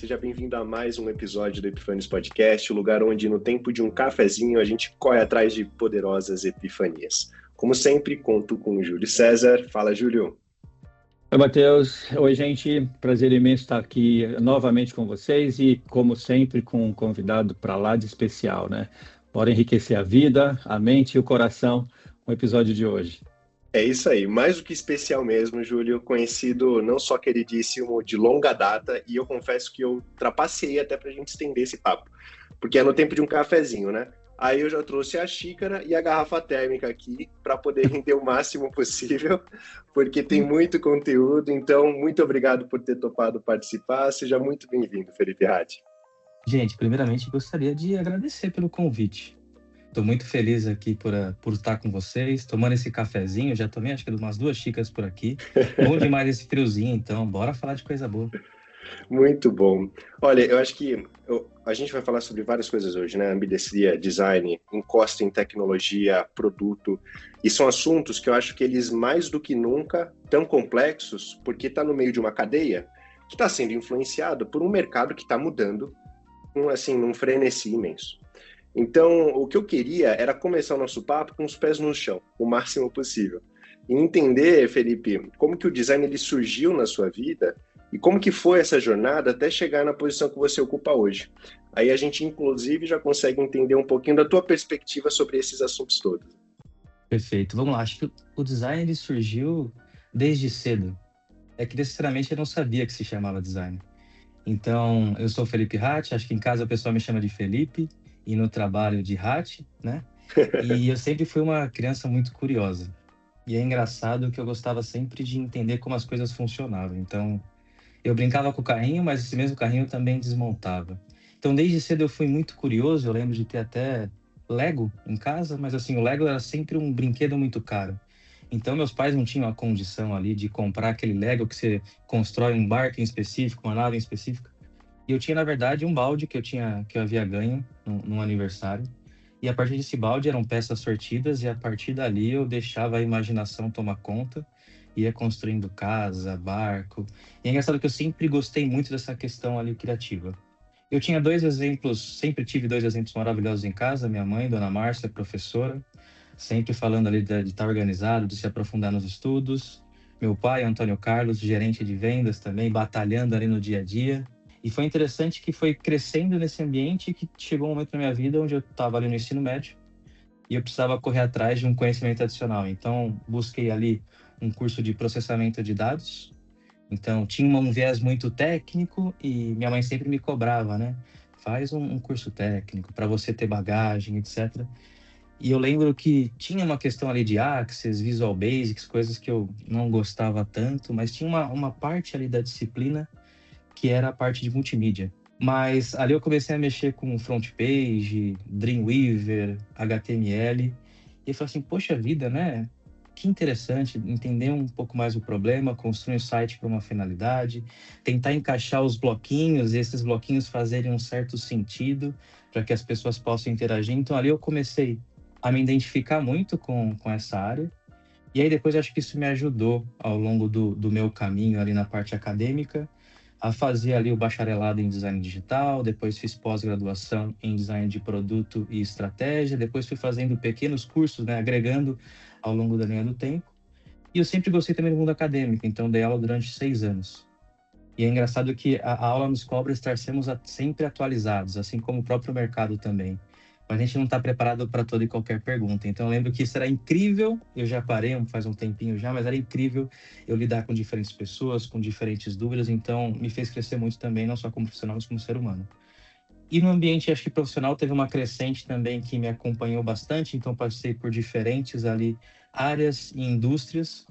Seja bem-vindo a mais um episódio do Epifanias Podcast, o lugar onde, no tempo de um cafezinho, a gente corre atrás de poderosas epifanias. Como sempre, conto com o Júlio César. Fala, Júlio. Oi, Matheus. Oi, gente. Prazer imenso estar aqui novamente com vocês e, como sempre, com um convidado para lá de especial, né? Bora enriquecer a vida, a mente e o coração com o episódio de hoje. É isso aí, mais do que especial mesmo, Júlio, conhecido não só queridíssimo, de longa data, e eu confesso que eu trapacei até para a gente estender esse papo, porque é no tempo de um cafezinho, né? Aí eu já trouxe a xícara e a garrafa térmica aqui para poder render o máximo possível, porque tem muito conteúdo, então muito obrigado por ter topado participar, seja muito bem-vindo, Felipe Ratti. Gente, primeiramente gostaria de agradecer pelo convite. Estou muito feliz aqui por estar com vocês, tomando esse cafezinho. Já tomei acho que umas 2 xícaras por aqui. Bom demais esse friozinho, então bora falar de coisa boa. Muito bom. Olha, eu acho que a gente vai falar sobre várias coisas hoje, né? Ambidestria, design, encosta em tecnologia, produto. E são assuntos que eu acho que eles, mais do que nunca, tão complexos, porque está no meio de uma cadeia que está sendo influenciado por um mercado que está mudando, assim, num frenesi imenso. Então, o que eu queria era começar o nosso papo com os pés no chão, o máximo possível. E entender, Felipe, como que o design ele surgiu na sua vida e como que foi essa jornada até chegar na posição que você ocupa hoje. Aí a gente, inclusive, já consegue entender um pouquinho da tua perspectiva sobre esses assuntos todos. Perfeito, vamos lá. Acho que o design ele surgiu desde cedo. É que necessariamente eu não sabia que se chamava design. Então, eu sou Felipe Ratti, acho que em casa o pessoal me chama de Felipe e no trabalho de Ratti, né? E eu sempre fui uma criança muito curiosa. E é engraçado que eu gostava sempre de entender como as coisas funcionavam. Então, eu brincava com o carrinho, mas esse mesmo carrinho eu também desmontava. Então, desde cedo eu fui muito curioso. Eu lembro de ter até Lego em casa, mas assim, o Lego era sempre um brinquedo muito caro. Então, meus pais não tinham a condição ali de comprar aquele Lego que você constrói um barco em específico, uma nave em específica. E eu tinha, na verdade, um balde que eu havia ganho num aniversário. E a partir desse balde eram peças sortidas e a partir dali eu deixava a imaginação tomar conta, ia construindo casa, barco. E é engraçado que eu sempre gostei muito dessa questão ali criativa. Eu tinha 2 exemplos, sempre tive 2 exemplos maravilhosos em casa. Minha mãe, Dona Márcia, professora, sempre falando ali de estar organizado, de se aprofundar nos estudos. Meu pai, Antônio Carlos, gerente de vendas também, batalhando ali no dia a dia. E foi interessante que foi crescendo nesse ambiente que chegou um momento na minha vida onde eu estava ali no ensino médio e eu precisava correr atrás de um conhecimento adicional. Então, busquei ali um curso de processamento de dados. Então, tinha um viés muito técnico e minha mãe sempre me cobrava, né? Faz um curso técnico para você ter bagagem, etc. E eu lembro que tinha uma questão ali de Access, Visual Basics, coisas que eu não gostava tanto, mas tinha uma parte ali da disciplina que era a parte de multimídia. Mas ali eu comecei a mexer com front page, Dreamweaver, HTML, e eu falei assim, poxa vida, né? Que interessante entender um pouco mais o problema, construir um site para uma finalidade, tentar encaixar os bloquinhos e esses bloquinhos fazerem um certo sentido para que as pessoas possam interagir. Então ali eu comecei a me identificar muito com essa área. E aí depois acho que isso me ajudou ao longo do meu caminho ali na parte acadêmica, a fazer ali o bacharelado em design digital, depois fiz pós-graduação em design de produto e estratégia, depois fui fazendo pequenos cursos, né, agregando ao longo da linha do tempo. E eu sempre gostei também do mundo acadêmico, então dei aula durante 6 anos. E é engraçado que a aula nos cobra estar sempre atualizados, assim como o próprio mercado também. Mas a gente não está preparado para toda e qualquer pergunta. Então eu lembro que isso era incrível, eu já parei faz um tempinho já, mas era incrível eu lidar com diferentes pessoas, com diferentes dúvidas, então me fez crescer muito também, não só como profissional, mas como ser humano. E no ambiente, acho que profissional, teve uma crescente também que me acompanhou bastante, então passei por diferentes ali áreas e indústrias,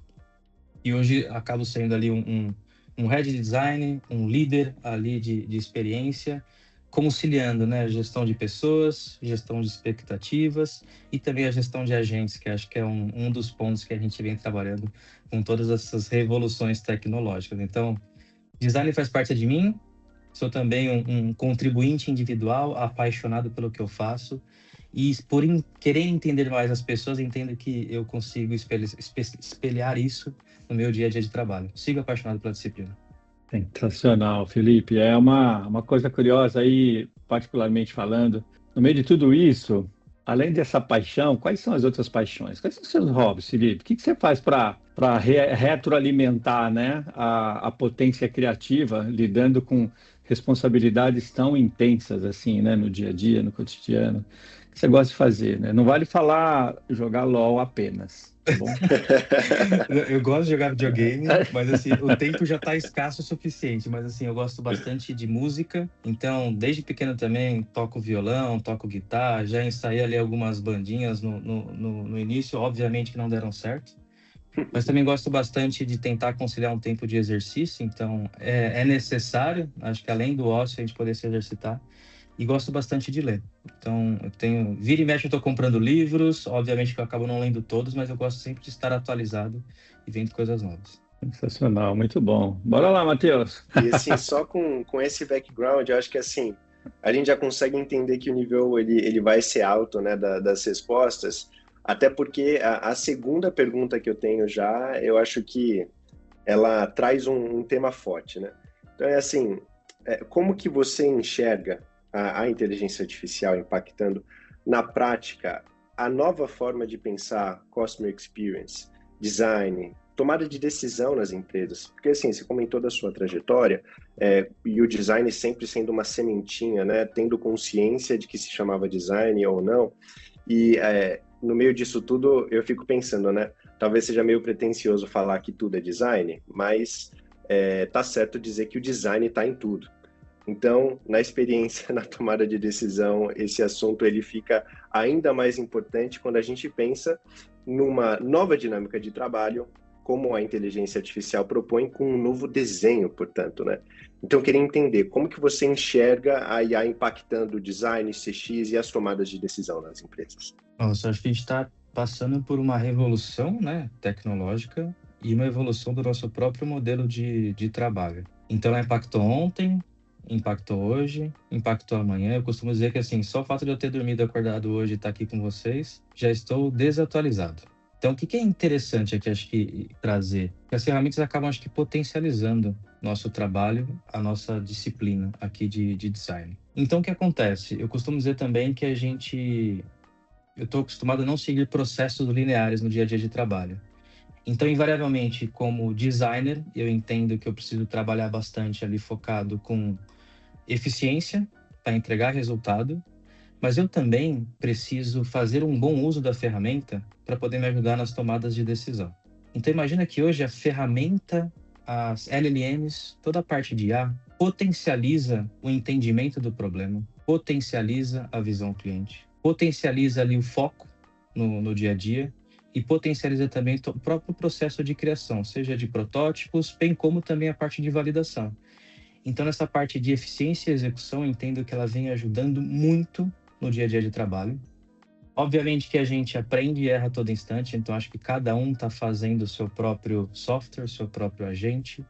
e hoje acabo sendo ali um head de design, um líder ali de experiência, conciliando, né, gestão de pessoas, gestão de expectativas e também a gestão de agentes, que acho que é um dos pontos que a gente vem trabalhando com todas essas revoluções tecnológicas. Então, design faz parte de mim, sou também um contribuinte individual, apaixonado pelo que eu faço e por querer entender mais as pessoas, entendo que eu consigo espelhar isso no meu dia a dia de trabalho. Sigo apaixonado pela disciplina. Sensacional, Felipe. É uma coisa curiosa aí, particularmente falando. No meio de tudo isso, além dessa paixão, quais são as outras paixões? Quais são os seus hobbies, Felipe? O que você faz para retroalimentar, né, a potência criativa, lidando com responsabilidades tão intensas assim, né, no dia a dia, no cotidiano? O que você gosta de fazer, né? Não vale falar jogar LOL apenas, tá bom? Eu gosto de jogar videogame, mas assim, o tempo já tá escasso o suficiente. Mas assim, eu gosto bastante de música. Então, desde pequeno também toco violão, toco guitarra. Já ensaiei ali algumas bandinhas no início, obviamente que não deram certo. Mas também gosto bastante de tentar conciliar um tempo de exercício. Então, é necessário, acho que além do ócio, a gente poder se exercitar. E gosto bastante de ler. Então, vira e mexe, eu estou comprando livros. Obviamente que eu acabo não lendo todos, mas eu gosto sempre de estar atualizado e vendo coisas novas. Sensacional, muito bom. Bora lá, Matheus. E assim, só com esse background, eu acho que assim, a gente já consegue entender que o nível ele vai ser alto, né, das respostas, até porque a segunda pergunta que eu tenho já, eu acho que ela traz um tema forte, né? Então é assim, como que você enxerga a inteligência artificial impactando na prática a nova forma de pensar customer experience, design, tomada de decisão nas empresas? Porque assim, você comentou da sua trajetória, e o design sempre sendo uma sementinha, né? Tendo consciência de que se chamava design ou não, e no meio disso tudo eu fico pensando, né? Talvez seja meio pretensioso falar que tudo é design, mas tá certo dizer que o design está em tudo. Então, na experiência, na tomada de decisão, esse assunto ele fica ainda mais importante quando a gente pensa numa nova dinâmica de trabalho, como a inteligência artificial propõe, com um novo desenho, portanto, né? Então, eu queria entender como que você enxerga a IA impactando o design, CX e as tomadas de decisão nas empresas. Nossa, acho que a gente está passando por uma revolução, né, tecnológica e uma evolução do nosso próprio modelo de trabalho. Então, ela impactou ontem, impactou hoje, impactou amanhã. Eu costumo dizer que, assim, só o fato de eu ter dormido e acordado hoje e estar aqui com vocês, já estou desatualizado. Então, o que é interessante aqui, acho que, trazer? Que as ferramentas acabam, acho que, potencializando nosso trabalho, a nossa disciplina aqui de design. Então, o que acontece? Eu costumo dizer também que eu estou acostumado a não seguir processos lineares no dia a dia de trabalho. Então, invariavelmente, como designer, eu entendo que eu preciso trabalhar bastante ali focado com eficiência para entregar resultado, mas eu também preciso fazer um bom uso da ferramenta para poder me ajudar nas tomadas de decisão. Então, imagina que hoje a ferramenta, as LLMs, toda a parte de IA, potencializa o entendimento do problema, potencializa a visão cliente, potencializa ali o foco no dia a dia, e potencializa também o próprio processo de criação, seja de protótipos, bem como também a parte de validação. Então, nessa parte de eficiência e execução, eu entendo que ela vem ajudando muito no dia a dia de trabalho. Obviamente que a gente aprende e erra a todo instante, então acho que cada um está fazendo o seu próprio software, seu próprio agente,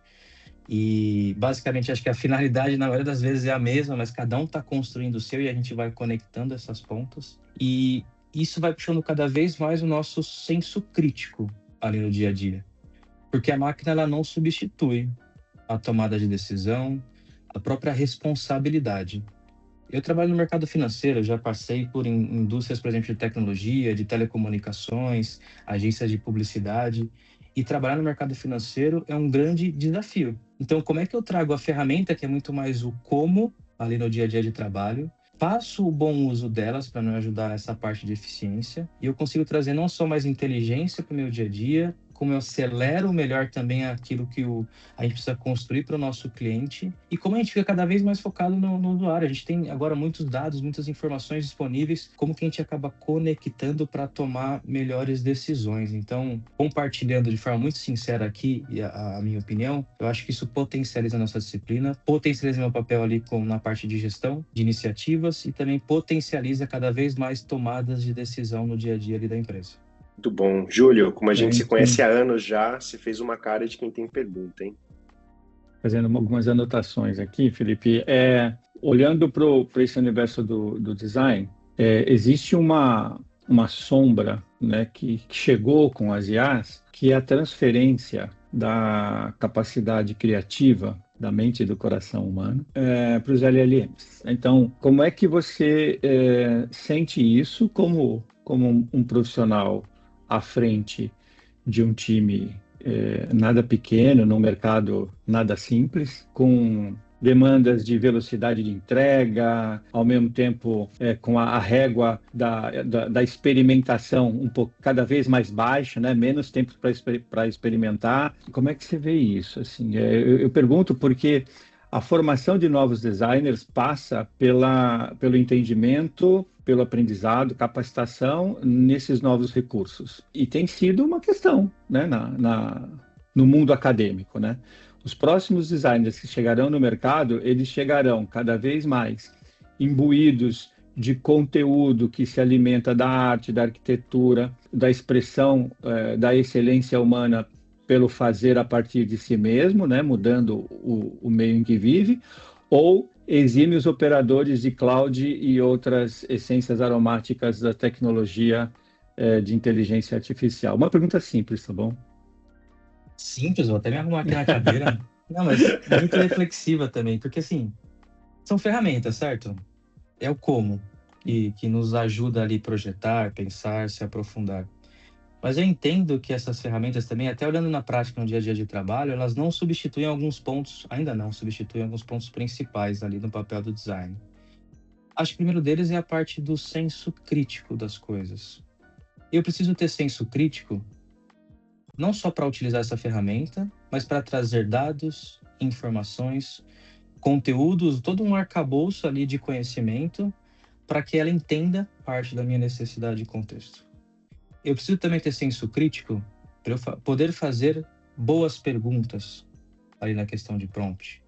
e basicamente acho que a finalidade, na maioria das vezes, é a mesma, mas cada um está construindo o seu e a gente vai conectando essas pontas. E isso vai puxando cada vez mais o nosso senso crítico ali no dia a dia. Porque a máquina ela não substitui a tomada de decisão, a própria responsabilidade. Eu trabalho no mercado financeiro, já passei por indústrias, por exemplo, de tecnologia, de telecomunicações, agências de publicidade, e trabalhar no mercado financeiro é um grande desafio. Então, como é que eu trago a ferramenta, que é muito mais o como, ali no dia a dia de trabalho, faço o bom uso delas para me ajudar nessa parte de eficiência, e eu consigo trazer não só mais inteligência para o meu dia a dia, como eu acelero melhor também aquilo que a gente precisa construir para o nosso cliente, e como a gente fica cada vez mais focado no usuário. A gente tem agora muitos dados, muitas informações disponíveis, como que a gente acaba conectando para tomar melhores decisões. Então, compartilhando de forma muito sincera aqui a minha opinião, eu acho que isso potencializa a nossa disciplina, potencializa meu papel ali na parte de gestão, de iniciativas, e também potencializa cada vez mais tomadas de decisão no dia a dia ali da empresa. Muito bom. Júlio, como a gente se conhece há anos já, você fez uma cara de quem tem pergunta, hein? Fazendo algumas anotações aqui, Felipe. Olhando para esse universo do design, existe uma sombra, né, que chegou com as IAs, que é a transferência da capacidade criativa da mente e do coração humano, para os LLMs. Então, como é que você sente isso como um profissional à frente de um time nada pequeno, num mercado nada simples, com demandas de velocidade de entrega, ao mesmo tempo com a régua da experimentação um pouco cada vez mais baixa, né? Menos tempo para experimentar. Como é que você vê isso? Assim, eu pergunto porque a formação de novos designers passa pelo entendimento, pelo aprendizado, capacitação nesses novos recursos. E tem sido uma questão, né, no mundo acadêmico, né? Os próximos designers que chegarão no mercado, eles chegarão cada vez mais imbuídos de conteúdo que se alimenta da arte, da arquitetura, da expressão, da excelência humana pelo fazer a partir de si mesmo, né, mudando o meio em que vive, ou exímios operadores de cloud e outras essências aromáticas da tecnologia de inteligência artificial. Uma pergunta simples, tá bom? Simples, vou até me arrumar aqui na cadeira. Não, mas muito reflexiva também, porque assim, são ferramentas, certo? É o como que nos ajuda ali a projetar, pensar, se aprofundar. Mas eu entendo que essas ferramentas também, até olhando na prática no dia a dia de trabalho, elas não substituem alguns pontos, ainda não substituem alguns pontos principais ali no papel do design. Acho que o primeiro deles é a parte do senso crítico das coisas. Eu preciso ter senso crítico não só para utilizar essa ferramenta, mas para trazer dados, informações, conteúdos, todo um arcabouço ali de conhecimento para que ela entenda parte da minha necessidade e contexto. Eu preciso também ter senso crítico para eu poder fazer boas perguntas ali na questão de prompt.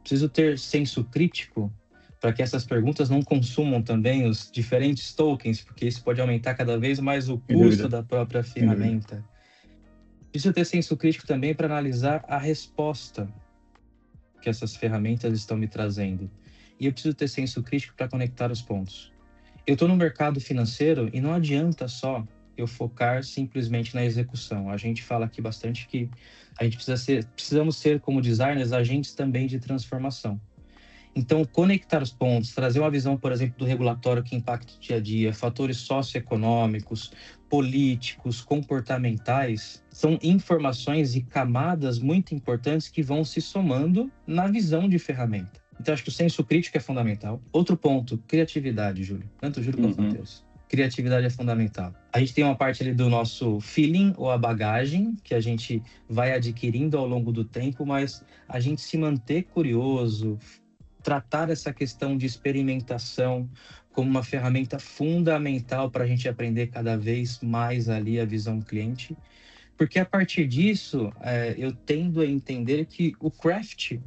Preciso ter senso crítico para que essas perguntas não consumam também os diferentes tokens, porque isso pode aumentar cada vez mais o custo da própria ferramenta. Preciso ter senso crítico também para analisar a resposta que essas ferramentas estão me trazendo. E eu preciso ter senso crítico para conectar os pontos. Eu estou no mercado financeiro e não adianta só eu focar simplesmente na execução. A gente fala aqui bastante que a gente precisamos ser, como designers, agentes também de transformação. Então, conectar os pontos, trazer uma visão, por exemplo, do regulatório que impacta o dia a dia, fatores socioeconômicos, políticos, comportamentais, são informações e camadas muito importantes que vão se somando na visão de ferramenta. Então, acho que o senso crítico é fundamental. Outro ponto, criatividade, Júlio. Tanto Júlio quanto Matheus. Criatividade é fundamental. A gente tem uma parte ali do nosso feeling ou a bagagem que a gente vai adquirindo ao longo do tempo, mas a gente se manter curioso, tratar essa questão de experimentação como uma ferramenta fundamental para a gente aprender cada vez mais ali a visão cliente, porque a partir disso eu tendo a entender que o craft,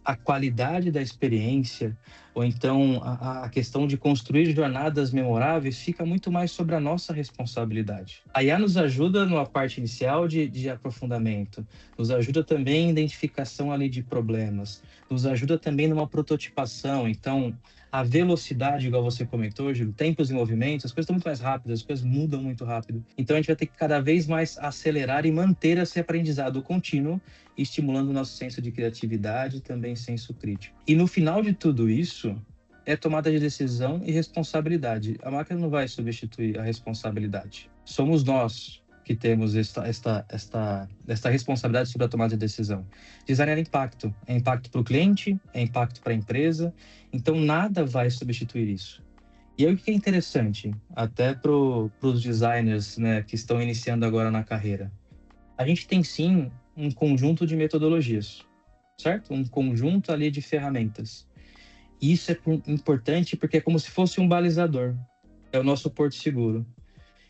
a qualidade da experiência, ou então a questão de construir jornadas memoráveis fica muito mais sobre a nossa responsabilidade. A IA nos ajuda numa parte inicial de aprofundamento, nos ajuda também em identificação ali de problemas, nos ajuda também numa prototipação. Então, a velocidade, igual você comentou, Gil, tempos e movimentos, as coisas estão muito mais rápidas, as coisas mudam muito rápido. Então, a gente vai ter que cada vez mais acelerar e manter esse aprendizado contínuo, estimulando o nosso senso de criatividade e também senso crítico. E no final de tudo isso, é tomada de decisão e responsabilidade. A máquina não vai substituir a responsabilidade. Somos nós que temos esta responsabilidade sobre a tomada de decisão. Design é impacto para o cliente, é impacto para a empresa, então nada vai substituir isso. E aí o que é interessante, até para os designers, né, que estão iniciando agora na carreira, a gente tem sim um conjunto de metodologias, certo? Um conjunto ali de ferramentas. E isso é importante porque é como se fosse um balizador, é o nosso porto seguro.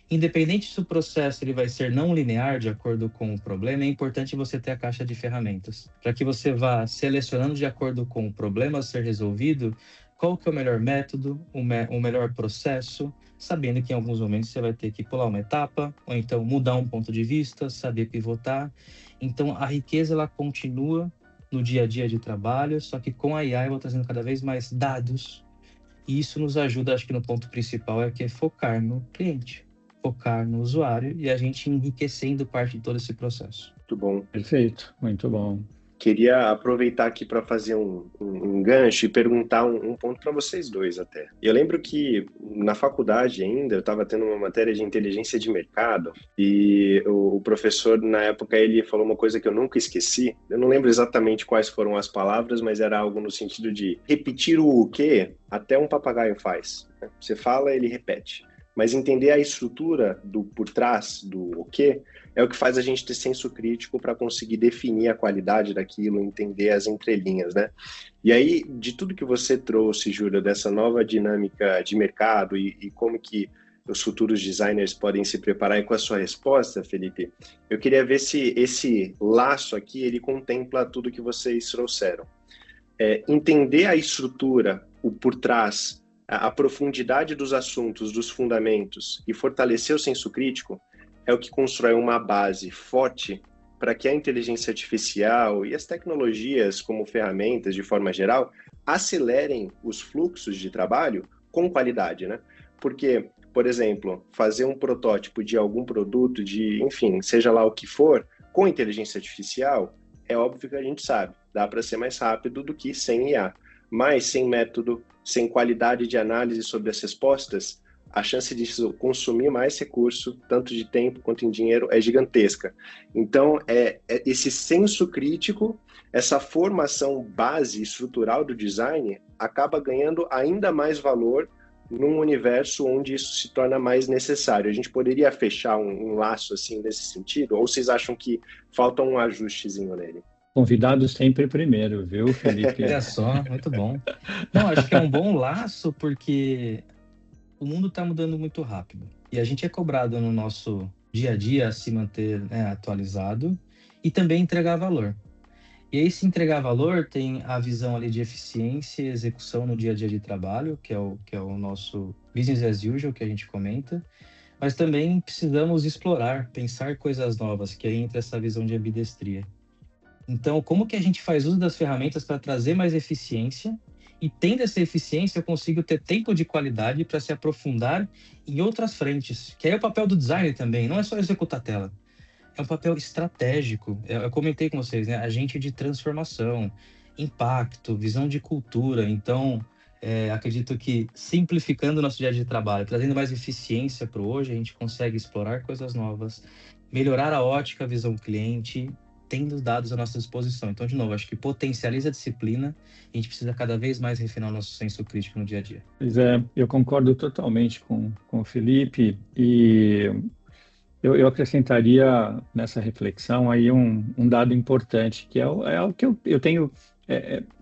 Independente se o processo ele vai ser não linear de acordo com o problema, é importante você ter a caixa de ferramentas, para que você vá selecionando de acordo com o problema a ser resolvido, qual que é o melhor método, o melhor processo, sabendo que em alguns momentos você vai ter que pular uma etapa, ou então mudar um ponto de vista, saber pivotar. Então a riqueza ela continua no dia a dia de trabalho, só que com a IA eu vou trazendo cada vez mais dados, e isso nos ajuda, acho que no ponto principal é que é focar no cliente, focar no usuário e a gente enriquecendo parte de todo esse processo. Muito bom. Perfeito, muito bom. Queria aproveitar aqui para fazer um gancho e perguntar um ponto para vocês dois até. Eu lembro que na faculdade ainda eu estava tendo uma matéria de inteligência de mercado e o professor na época ele falou uma coisa que eu nunca esqueci. Eu não lembro exatamente quais foram as palavras, mas era algo no sentido de repetir o quê até um papagaio faz. Você fala, ele repete. Mas entender a estrutura do por trás do o quê é o que faz a gente ter senso crítico para conseguir definir a qualidade daquilo, entender as entrelinhas, né? E aí, de tudo que você trouxe, Júlia, dessa nova dinâmica de mercado e como que os futuros designers podem se preparar, e com a sua resposta, Felipe, eu queria ver se esse laço aqui, ele contempla tudo que vocês trouxeram. Entender a estrutura, o por trás, a profundidade dos assuntos, dos fundamentos e fortalecer o senso crítico é o que constrói uma base forte para que a inteligência artificial e as tecnologias como ferramentas, de forma geral, acelerem os fluxos de trabalho com qualidade, né? Porque, por exemplo, fazer um protótipo de algum produto, enfim, seja lá o que for, com inteligência artificial, é óbvio que a gente sabe, dá para ser mais rápido do que sem IA. Mas sem método, sem qualidade de análise sobre as respostas, a chance de consumir mais recurso, tanto de tempo quanto em dinheiro, é gigantesca. Então, esse senso crítico, essa formação base estrutural do design, acaba ganhando ainda mais valor num universo onde isso se torna mais necessário. A gente poderia fechar um laço assim nesse sentido? Ou vocês acham que falta um ajustezinho nele? Convidado sempre primeiro, viu, Felipe? Olha só, muito bom. Não, acho que é um bom laço porque o mundo está mudando muito rápido. E a gente é cobrado no nosso dia a dia a se manter, né, atualizado e também entregar valor. E aí, se entregar valor, tem a visão ali de eficiência e execução no dia a dia de trabalho, que é o nosso business as usual, que a gente comenta. Mas também precisamos explorar, pensar coisas novas, que aí entra essa visão de ambidestria. Então, como que a gente faz uso das ferramentas para trazer mais eficiência? E tendo essa eficiência, eu consigo ter tempo de qualidade para se aprofundar em outras frentes. Que aí é o papel do design também, não é só executar a tela. É um papel estratégico. Eu comentei com vocês, né? Agente de transformação, impacto, visão de cultura. Então, acredito que simplificando o nosso dia a dia de trabalho, trazendo mais eficiência para o hoje, a gente consegue explorar coisas novas, melhorar a ótica, a visão cliente, tendo dados à nossa disposição. Então, de novo, acho que potencializa a disciplina e a gente precisa cada vez mais refinar o nosso senso crítico no dia a dia. Pois é, eu concordo totalmente com o Felipe e eu acrescentaria nessa reflexão aí um dado importante, que é algo que eu tenho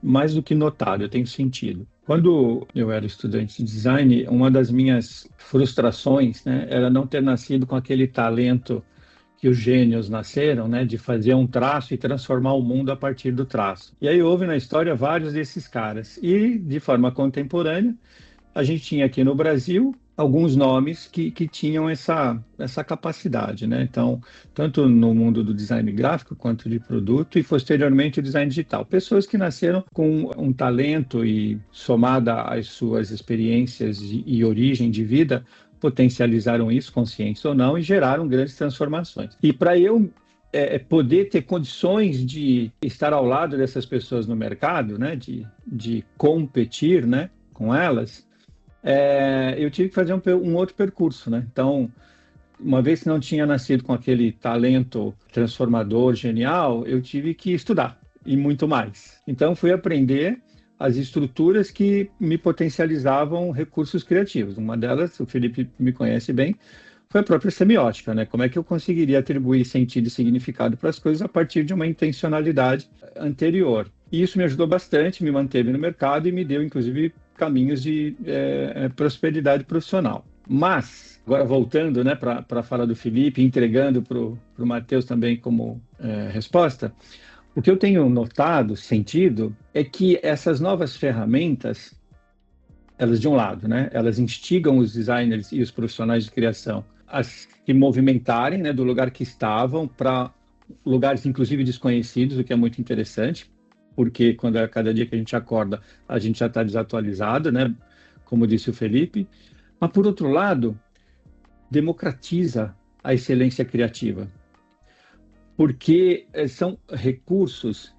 mais do que notado, eu tenho sentido. Quando eu era estudante de design, uma das minhas frustrações, né, era não ter nascido com aquele talento que os gênios nasceram, né, de fazer um traço e transformar o mundo a partir do traço. E aí houve na história vários desses caras. E, de forma contemporânea, a gente tinha aqui no Brasil alguns nomes que tinham essa capacidade, né? Então, tanto no mundo do design gráfico quanto de produto e posteriormente o design digital. Pessoas que nasceram com um talento e somada às suas experiências e origem de vida, potencializaram isso, conscientes ou não, e geraram grandes transformações. E para eu poder ter condições de estar ao lado dessas pessoas no mercado, né, de competir, né, com elas, eu tive que fazer um outro percurso, né? Então, uma vez que não tinha nascido com aquele talento transformador, genial, eu tive que estudar e muito mais. Então, fui aprender as estruturas que me potencializavam recursos criativos. Uma delas, o Felipe me conhece bem, foi a própria semiótica, né? Como é que eu conseguiria atribuir sentido e significado para as coisas a partir de uma intencionalidade anterior. E isso me ajudou bastante, me manteve no mercado e me deu, inclusive, caminhos de prosperidade profissional. Mas, agora voltando, né, para falar do Felipe, entregando para o Matheus também como resposta, o que eu tenho notado, sentido, é que essas novas ferramentas, elas de um lado, né, elas instigam os designers e os profissionais de criação a se movimentarem, né, do lugar que estavam para lugares inclusive desconhecidos, o que é muito interessante, porque quando a cada dia que a gente acorda, a gente já está desatualizado, né, como disse o Felipe. Mas, por outro lado, democratiza a excelência criativa, porque são recursos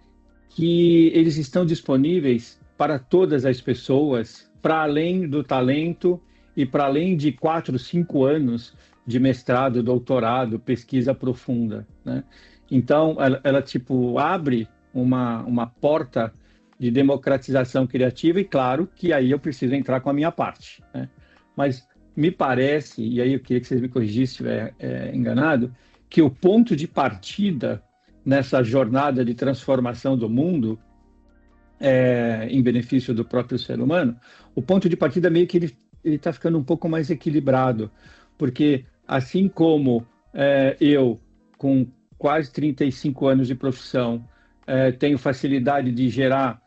que eles estão disponíveis para todas as pessoas, para além do talento e para além de 4, 5 anos de mestrado, doutorado, pesquisa profunda, né? Então, ela tipo, abre uma porta de democratização criativa, e claro que aí eu preciso entrar com a minha parte, né? Mas me parece, e aí eu queria que vocês me corrigissem se estiver enganado, que o ponto de partida nessa jornada de transformação do mundo, em benefício do próprio ser humano, o ponto de partida meio que ele está ficando um pouco mais equilibrado, porque assim como eu, com quase 35 anos de profissão, tenho facilidade de gerar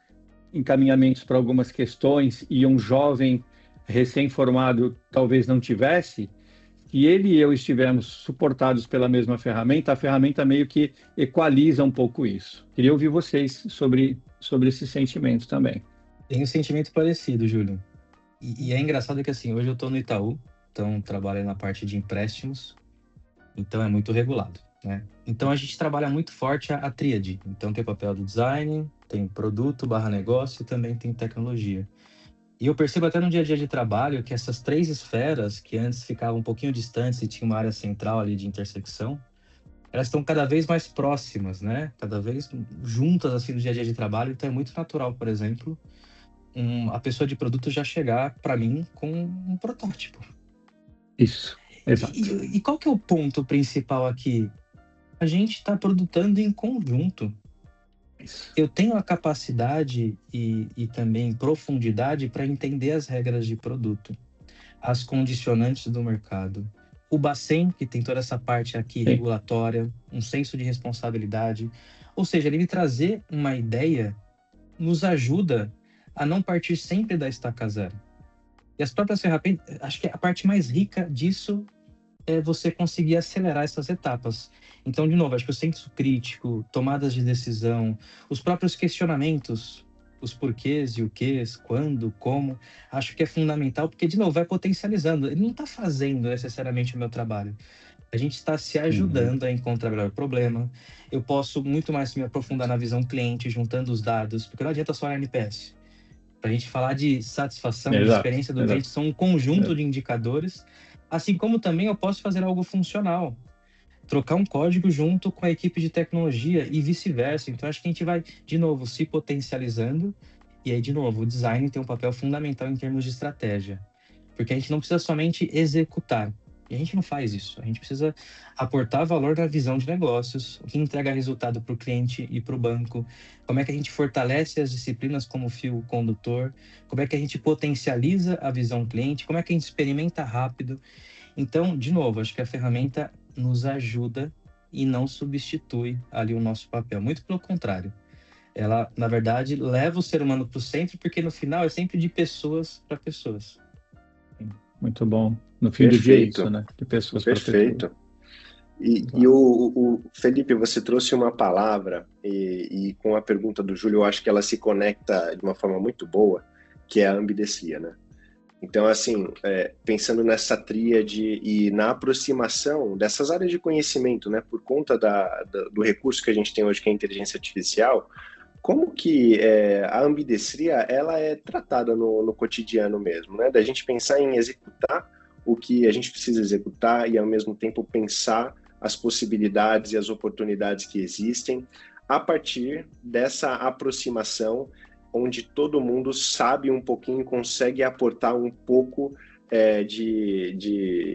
encaminhamentos para algumas questões e um jovem recém-formado talvez não tivesse, se ele e eu estivermos suportados pela mesma ferramenta, a ferramenta meio que equaliza um pouco isso. Queria ouvir vocês sobre esse sentimento também. Tem um sentimento parecido, Júlio. E é engraçado que assim, hoje eu estou no Itaú, então trabalho na parte de empréstimos, então é muito regulado, né? Então a gente trabalha muito forte a tríade. Então tem o papel do design, tem produto / negócio e também tem tecnologia. E eu percebo até no dia a dia de trabalho que essas 3 esferas, que antes ficavam um pouquinho distantes e tinha uma área central ali de intersecção, elas estão cada vez mais próximas, né? Cada vez juntas assim no dia a dia de trabalho. Então é muito natural, por exemplo, a pessoa de produto já chegar para mim com um protótipo. Isso, exato. E qual que é o ponto principal aqui? A gente está produzindo em conjunto. Eu tenho a capacidade e também profundidade para entender as regras de produto, as condicionantes do mercado. O Bacen, que tem toda essa parte aqui regulatória, um senso de responsabilidade. Ou seja, ele me trazer uma ideia nos ajuda a não partir sempre da estaca zero. E as próprias ferramentas, acho que a parte mais rica disso é você conseguir acelerar essas etapas. Então, de novo, acho que o senso crítico, tomadas de decisão, os próprios questionamentos, os porquês e o quês, quando, como, acho que é fundamental, porque, de novo, vai potencializando. Ele não está fazendo necessariamente o meu trabalho. A gente está se ajudando a encontrar o melhor problema. Eu posso muito mais me aprofundar na visão cliente, juntando os dados, porque não adianta só olhar NPS. Para a gente falar de satisfação, de experiência do cliente, são um conjunto de indicadores. Assim como também eu posso fazer algo funcional, trocar um código junto com a equipe de tecnologia e vice-versa. Então, acho que a gente vai, de novo, se potencializando. E aí, de novo, o design tem um papel fundamental em termos de estratégia. Porque a gente não precisa somente executar. E a gente não faz isso. A gente precisa aportar valor na visão de negócios, o que entrega resultado para o cliente e para o banco, como é que a gente fortalece as disciplinas como fio condutor, como é que a gente potencializa a visão cliente, como é que a gente experimenta rápido. Então, de novo, acho que a ferramenta nos ajuda e não substitui ali o nosso papel. Muito pelo contrário. Ela, na verdade, leva o ser humano para o centro, porque no final é sempre de pessoas para pessoas. Muito bom. No fim do dia é isso, né? De pessoas para pessoas. Perfeito. E o Felipe, você trouxe uma palavra e com a pergunta do Júlio, eu acho que ela se conecta de uma forma muito boa, que é a ambidestria, né? Então, assim, pensando nessa tríade e na aproximação dessas áreas de conhecimento, né, por conta do recurso que a gente tem hoje, que é a inteligência artificial, como que a ambidestria ela é tratada no cotidiano mesmo, né? Da gente pensar em executar o que a gente precisa executar e, ao mesmo tempo, pensar as possibilidades e as oportunidades que existem a partir dessa aproximação onde todo mundo sabe um pouquinho, consegue aportar um pouco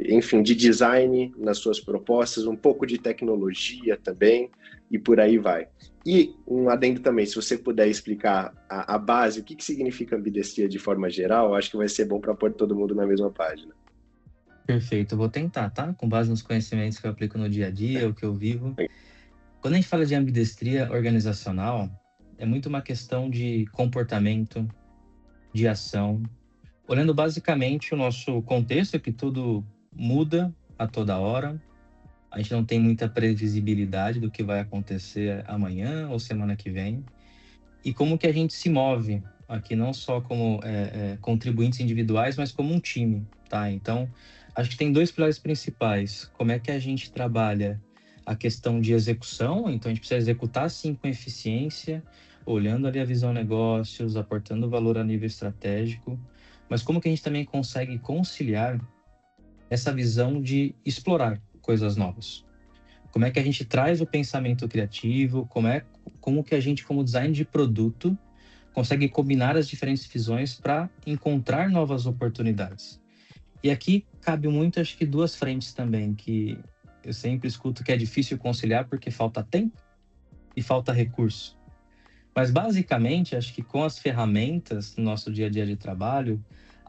enfim, de design nas suas propostas, um pouco de tecnologia também, e por aí vai. E um adendo também, se você puder explicar a base, o que significa ambidestria de forma geral, acho que vai ser bom para pôr todo mundo na mesma página. Perfeito, eu vou tentar, tá? Com base nos conhecimentos que eu aplico no dia a dia, o que eu vivo. Quando a gente fala de ambidestria organizacional, é muito uma questão de comportamento, de ação, olhando basicamente o nosso contexto, que tudo muda a toda hora, a gente não tem muita previsibilidade do que vai acontecer amanhã ou semana que vem, e como que a gente se move aqui, não só como contribuintes individuais, mas como um time, tá? Então, acho que tem 2 pilares principais. Como é que a gente trabalha a questão de execução, então a gente precisa executar sim com eficiência, olhando ali a visão negócios, aportando valor a nível estratégico, mas como que a gente também consegue conciliar essa visão de explorar coisas novas? Como é que a gente traz o pensamento criativo? Como que a gente, como design de produto, consegue combinar as diferentes visões para encontrar novas oportunidades? E aqui cabe muito, acho que, duas frentes também, que eu sempre escuto que é difícil conciliar porque falta tempo e falta recurso. Mas, basicamente, acho que com as ferramentas no nosso dia a dia de trabalho,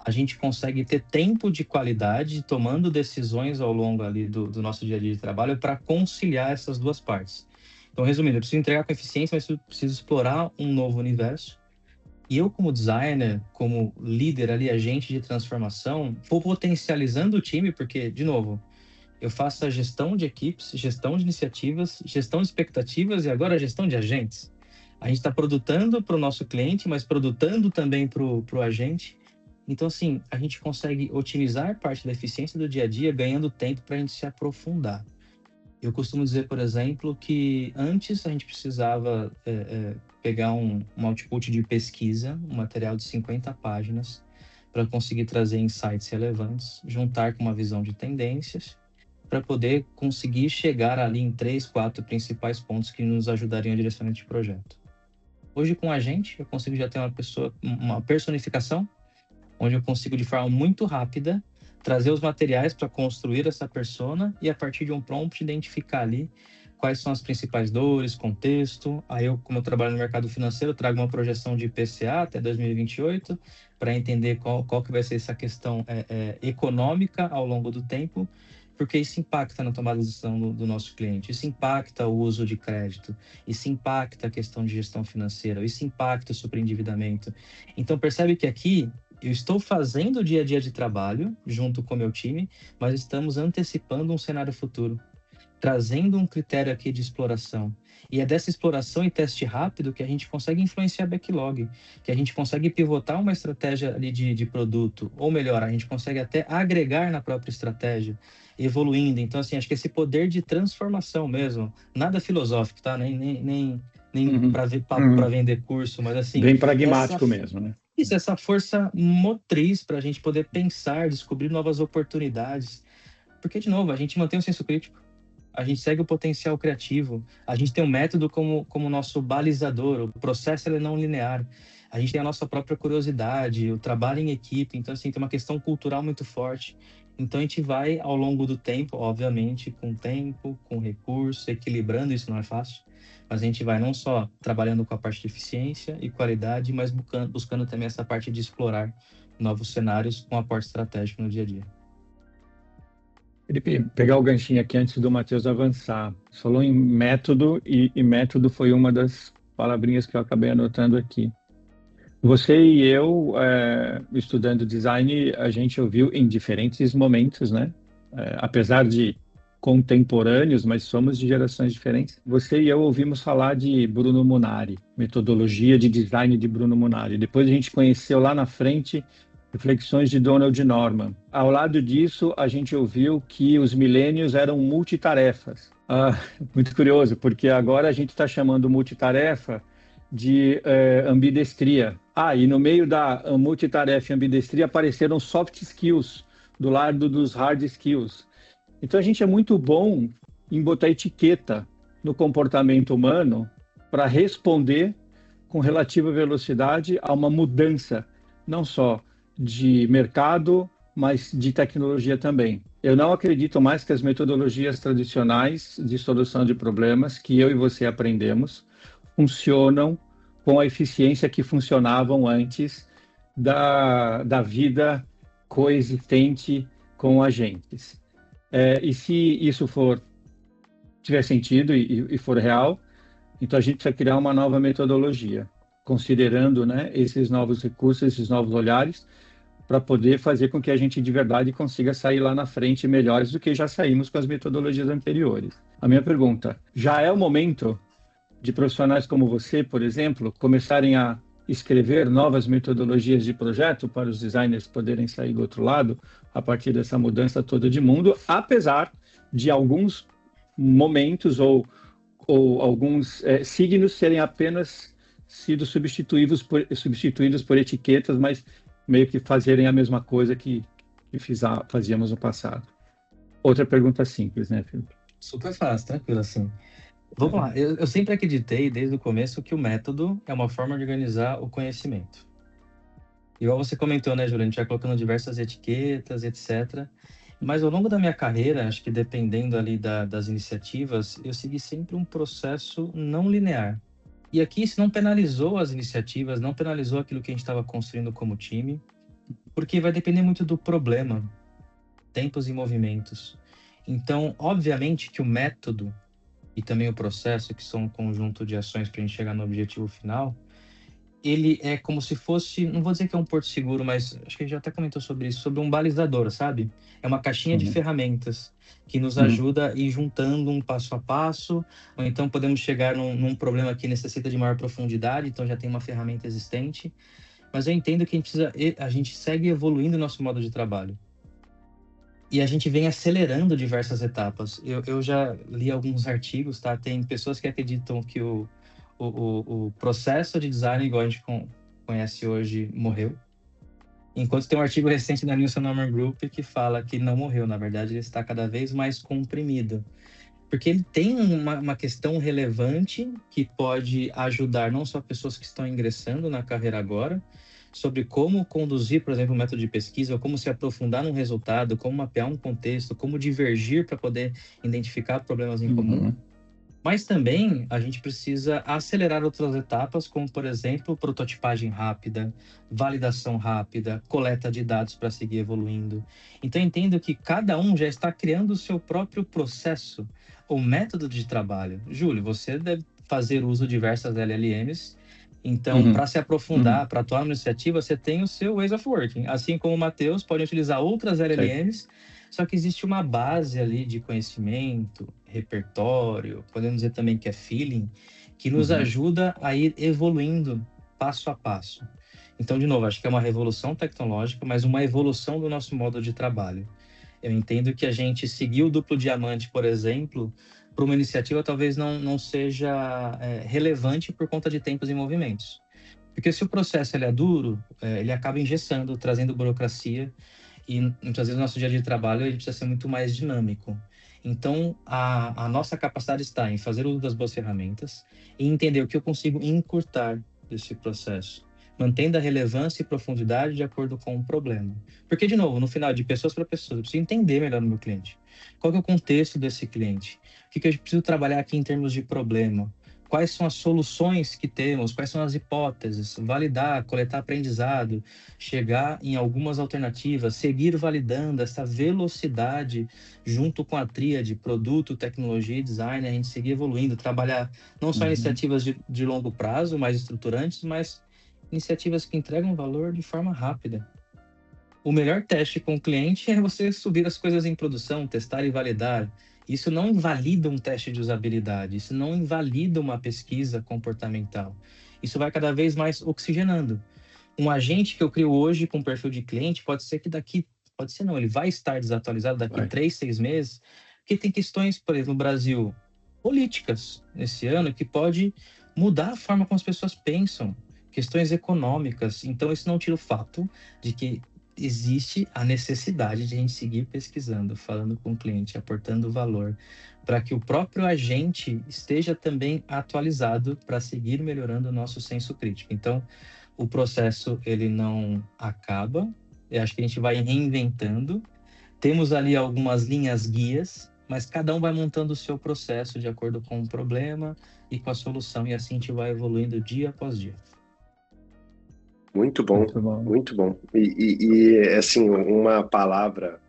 a gente consegue ter tempo de qualidade, tomando decisões ao longo ali do nosso dia a dia de trabalho para conciliar essas duas partes. Então, resumindo, eu preciso entregar com eficiência, mas eu preciso explorar um novo universo. E eu, como designer, como líder ali, agente de transformação, vou potencializando o time, porque, de novo, eu faço a gestão de equipes, gestão de iniciativas, gestão de expectativas e agora a gestão de agentes. A gente está produtando para o nosso cliente, mas produtando também para o agente. Então, assim, a gente consegue otimizar parte da eficiência do dia a dia, ganhando tempo para a gente se aprofundar. Eu costumo dizer, por exemplo, que antes a gente precisava pegar um output de pesquisa, um material de 50 páginas, para conseguir trazer insights relevantes, juntar com uma visão de tendências, para poder conseguir chegar ali em 3, 4 principais pontos que nos ajudariam a direcionamento de projeto. Hoje, com a gente, eu consigo já ter uma personificação, onde eu consigo, de forma muito rápida, trazer os materiais para construir essa persona e, a partir de um prompt, identificar ali quais são as principais dores, contexto. Aí, como eu trabalho no mercado financeiro, eu trago uma projeção de IPCA até 2028 para entender qual que vai ser essa questão econômica ao longo do tempo, porque isso impacta na tomada de decisão do nosso cliente, isso impacta o uso de crédito, isso impacta a questão de gestão financeira, isso impacta o superendividamento. Então, percebe que aqui eu estou fazendo o dia a dia de trabalho junto com o meu time, mas estamos antecipando um cenário futuro, trazendo um critério aqui de exploração. E é dessa exploração e teste rápido que a gente consegue influenciar backlog, que a gente consegue pivotar uma estratégia ali de produto, ou melhor, a gente consegue até agregar na própria estratégia, evoluindo. Então, assim, acho que esse poder de transformação mesmo, nada filosófico, tá? Nem para vender curso, mas assim... Bem pragmático mesmo, né? Isso, essa força motriz para a gente poder pensar, descobrir novas oportunidades. Porque, de novo, a gente mantém o senso crítico, a gente segue o potencial criativo, a gente tem um método como nosso balizador, o processo ele é não linear, a gente tem a nossa própria curiosidade, o trabalho em equipe, então, assim, tem uma questão cultural muito forte. Então, a gente vai, ao longo do tempo, obviamente, com tempo, com recurso, equilibrando, isso não é fácil, mas a gente vai não só trabalhando com a parte de eficiência e qualidade, mas buscando também essa parte de explorar novos cenários com aporte estratégico no dia a dia. Felipe, pegar o ganchinho aqui antes do Matheus avançar. Você falou em método e método foi uma das palavrinhas que eu acabei anotando aqui. Você e eu, estudando design, a gente ouviu em diferentes momentos, né? Apesar de contemporâneos, mas somos de gerações diferentes. Você e eu ouvimos falar de Bruno Munari, metodologia de design de Bruno Munari. Depois a gente conheceu lá na frente reflexões de Donald Norman. Ao lado disso, a gente ouviu que os millennials eram multitarefas. Muito curioso, porque agora a gente está chamando multitarefa de ambidestria. E no meio da multitarefa e ambidestria apareceram soft skills do lado dos hard skills. Então a gente é muito bom em botar etiqueta no comportamento humano para responder com relativa velocidade a uma mudança, não só de mercado, mas de tecnologia também. Eu não acredito mais que as metodologias tradicionais de solução de problemas que eu e você aprendemos funcionam com a eficiência que funcionavam antes da vida coexistente com agentes. E se isso tiver sentido e for real, então a gente precisa criar uma nova metodologia, considerando, né, esses novos recursos, esses novos olhares, para poder fazer com que a gente de verdade consiga sair lá na frente melhores do que já saímos com as metodologias anteriores. A minha pergunta, já é o momento de profissionais como você, por exemplo, começarem a escrever novas metodologias de projeto para os designers poderem sair do outro lado a partir dessa mudança toda de mundo, apesar de alguns momentos ou alguns signos serem apenas sido substituídos por etiquetas, mas meio que fazerem a mesma coisa que fazíamos no passado. Outra pergunta simples, né, Felipe? Super fácil, tranquilo assim. Vamos lá, eu sempre acreditei desde o começo que o método é uma forma de organizar o conhecimento. Igual você comentou, né, Júlio? A gente vai colocando diversas etiquetas, etc. Mas ao longo da minha carreira, acho que dependendo ali das iniciativas, eu segui sempre um processo não linear. E aqui isso não penalizou as iniciativas, não penalizou aquilo que a gente estava construindo como time, porque vai depender muito do problema, tempos e movimentos. Então, obviamente que o método e também o processo, que são um conjunto de ações para a gente chegar no objetivo final, ele é como se fosse, não vou dizer que é um porto seguro, mas acho que a gente já até comentou sobre isso, sobre um balizador, sabe? É uma caixinha de ferramentas que nos ajuda a ir juntando um passo a passo, ou então podemos chegar num problema que necessita de maior profundidade, então já tem uma ferramenta existente. Mas eu entendo que a gente segue evoluindo o nosso modo de trabalho. E a gente vem acelerando diversas etapas. Eu já li alguns artigos, tá? Tem pessoas que acreditam que o processo de design, igual a gente conhece hoje, morreu. Enquanto tem um artigo recente da Nielsen Norman Group que fala que não morreu. Na verdade, ele está cada vez mais comprimido. Porque ele tem uma questão relevante que pode ajudar não só pessoas que estão ingressando na carreira agora, sobre como conduzir, por exemplo, um método de pesquisa, ou como se aprofundar num resultado, como mapear um contexto, como divergir para poder identificar problemas em comum. Mas também a gente precisa acelerar outras etapas, como, por exemplo, prototipagem rápida, validação rápida, coleta de dados para seguir evoluindo. Então, eu entendo que cada um já está criando o seu próprio processo ou método de trabalho. Júlio, você deve fazer uso de diversas LLMs. Então, para se aprofundar, para atuar na iniciativa, você tem o seu ways of working. Assim como o Matheus pode utilizar outras LLMs, só que existe uma base ali de conhecimento, repertório, podemos dizer também que é feeling, que nos ajuda a ir evoluindo passo a passo. Então, de novo, acho que é uma revolução tecnológica, mas uma evolução do nosso modo de trabalho. Eu entendo que a gente seguir o duplo diamante, por exemplo, para uma iniciativa talvez não seja relevante por conta de tempos e movimentos. Porque se o processo ele é duro, ele acaba engessando, trazendo burocracia, e muitas vezes o nosso dia a dia de trabalho ele precisa ser muito mais dinâmico. Então, a nossa capacidade está em fazer uso das boas ferramentas e entender o que eu consigo encurtar desse processo, mantendo a relevância e profundidade de acordo com o problema. Porque, de novo, no final, de pessoas para pessoas, eu preciso entender melhor o meu cliente. Qual que é o contexto desse cliente? O que eu preciso trabalhar aqui em termos de problema? Quais são as soluções que temos? Quais são as hipóteses? Validar, coletar aprendizado, chegar em algumas alternativas, seguir validando essa velocidade junto com a tríade produto, tecnologia e design, a gente seguir evoluindo, trabalhar não só iniciativas de longo prazo, mais estruturantes, mas iniciativas que entregam valor de forma rápida. O melhor teste com o cliente é você subir as coisas em produção, testar e validar. Isso não invalida um teste de usabilidade, isso não invalida uma pesquisa comportamental. Isso vai cada vez mais oxigenando. Um agente que eu crio hoje com perfil de cliente pode ser que ele vai estar desatualizado daqui a 3, 6 meses, porque tem questões, por exemplo, no Brasil, políticas esse ano, que pode mudar a forma como as pessoas pensam, questões econômicas. Então, isso não tira o fato de que existe a necessidade de a gente seguir pesquisando, falando com o cliente, aportando valor, para que o próprio agente esteja também atualizado para seguir melhorando o nosso senso crítico. Então, o processo, ele não acaba, eu acho que a gente vai reinventando, temos ali algumas linhas guias, mas cada um vai montando o seu processo de acordo com o problema e com a solução, e assim a gente vai evoluindo dia após dia. Muito bom, muito bom. E assim, uma palavra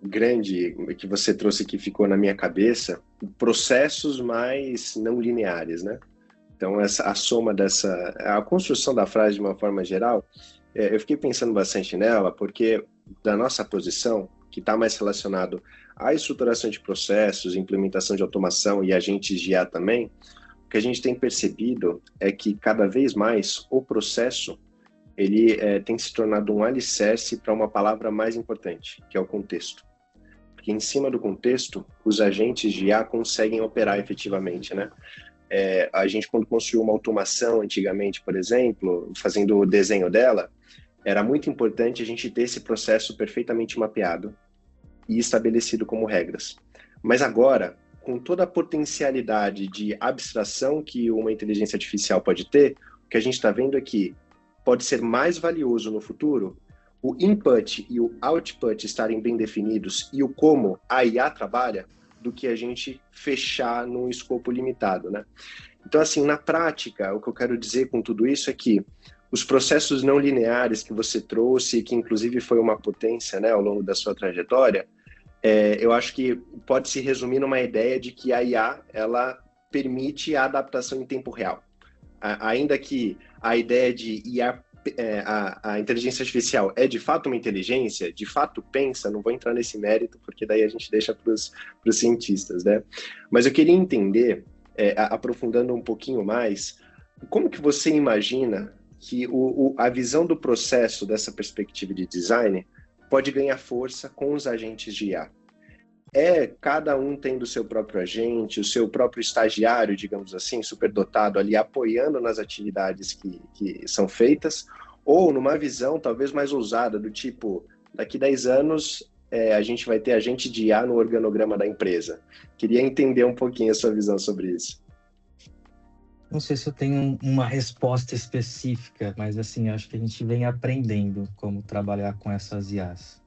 grande que você trouxe que ficou na minha cabeça, processos mais não lineares, né? Então, a soma a construção da frase de uma forma geral, eu fiquei pensando bastante nela, porque da nossa posição, que está mais relacionado à estruturação de processos, implementação de automação e agentes de IA também, o que a gente tem percebido é que cada vez mais o processo ele tem se tornado um alicerce para uma palavra mais importante, que é o contexto. Porque em cima do contexto, os agentes de IA conseguem operar efetivamente, né? A gente, quando construiu uma automação antigamente, por exemplo, fazendo o desenho dela, era muito importante a gente ter esse processo perfeitamente mapeado e estabelecido como regras. Mas agora, com toda a potencialidade de abstração que uma inteligência artificial pode ter, o que a gente está vendo é que pode ser mais valioso no futuro o input e o output estarem bem definidos e o como a IA trabalha, do que a gente fechar num escopo limitado, né? Então, assim, na prática, o que eu quero dizer com tudo isso é que os processos não lineares que você trouxe, que inclusive foi uma potência, né, ao longo da sua trajetória, eu acho que pode se resumir numa ideia de que a IA, ela permite a adaptação em tempo real. Ainda que a ideia de IA, a inteligência artificial é de fato uma inteligência, de fato pensa, não vou entrar nesse mérito, porque daí a gente deixa para os cientistas, né? Mas eu queria entender, aprofundando um pouquinho mais, como que você imagina que a visão do processo dessa perspectiva de design pode ganhar força com os agentes de IA? Cada um tendo o seu próprio agente, o seu próprio estagiário, digamos assim, superdotado ali, apoiando nas atividades que são feitas, ou numa visão talvez mais ousada, do tipo, daqui 10 anos a gente vai ter agente de IA no organograma da empresa. Queria entender um pouquinho a sua visão sobre isso. Não sei se eu tenho uma resposta específica, mas assim, acho que a gente vem aprendendo como trabalhar com essas IAs.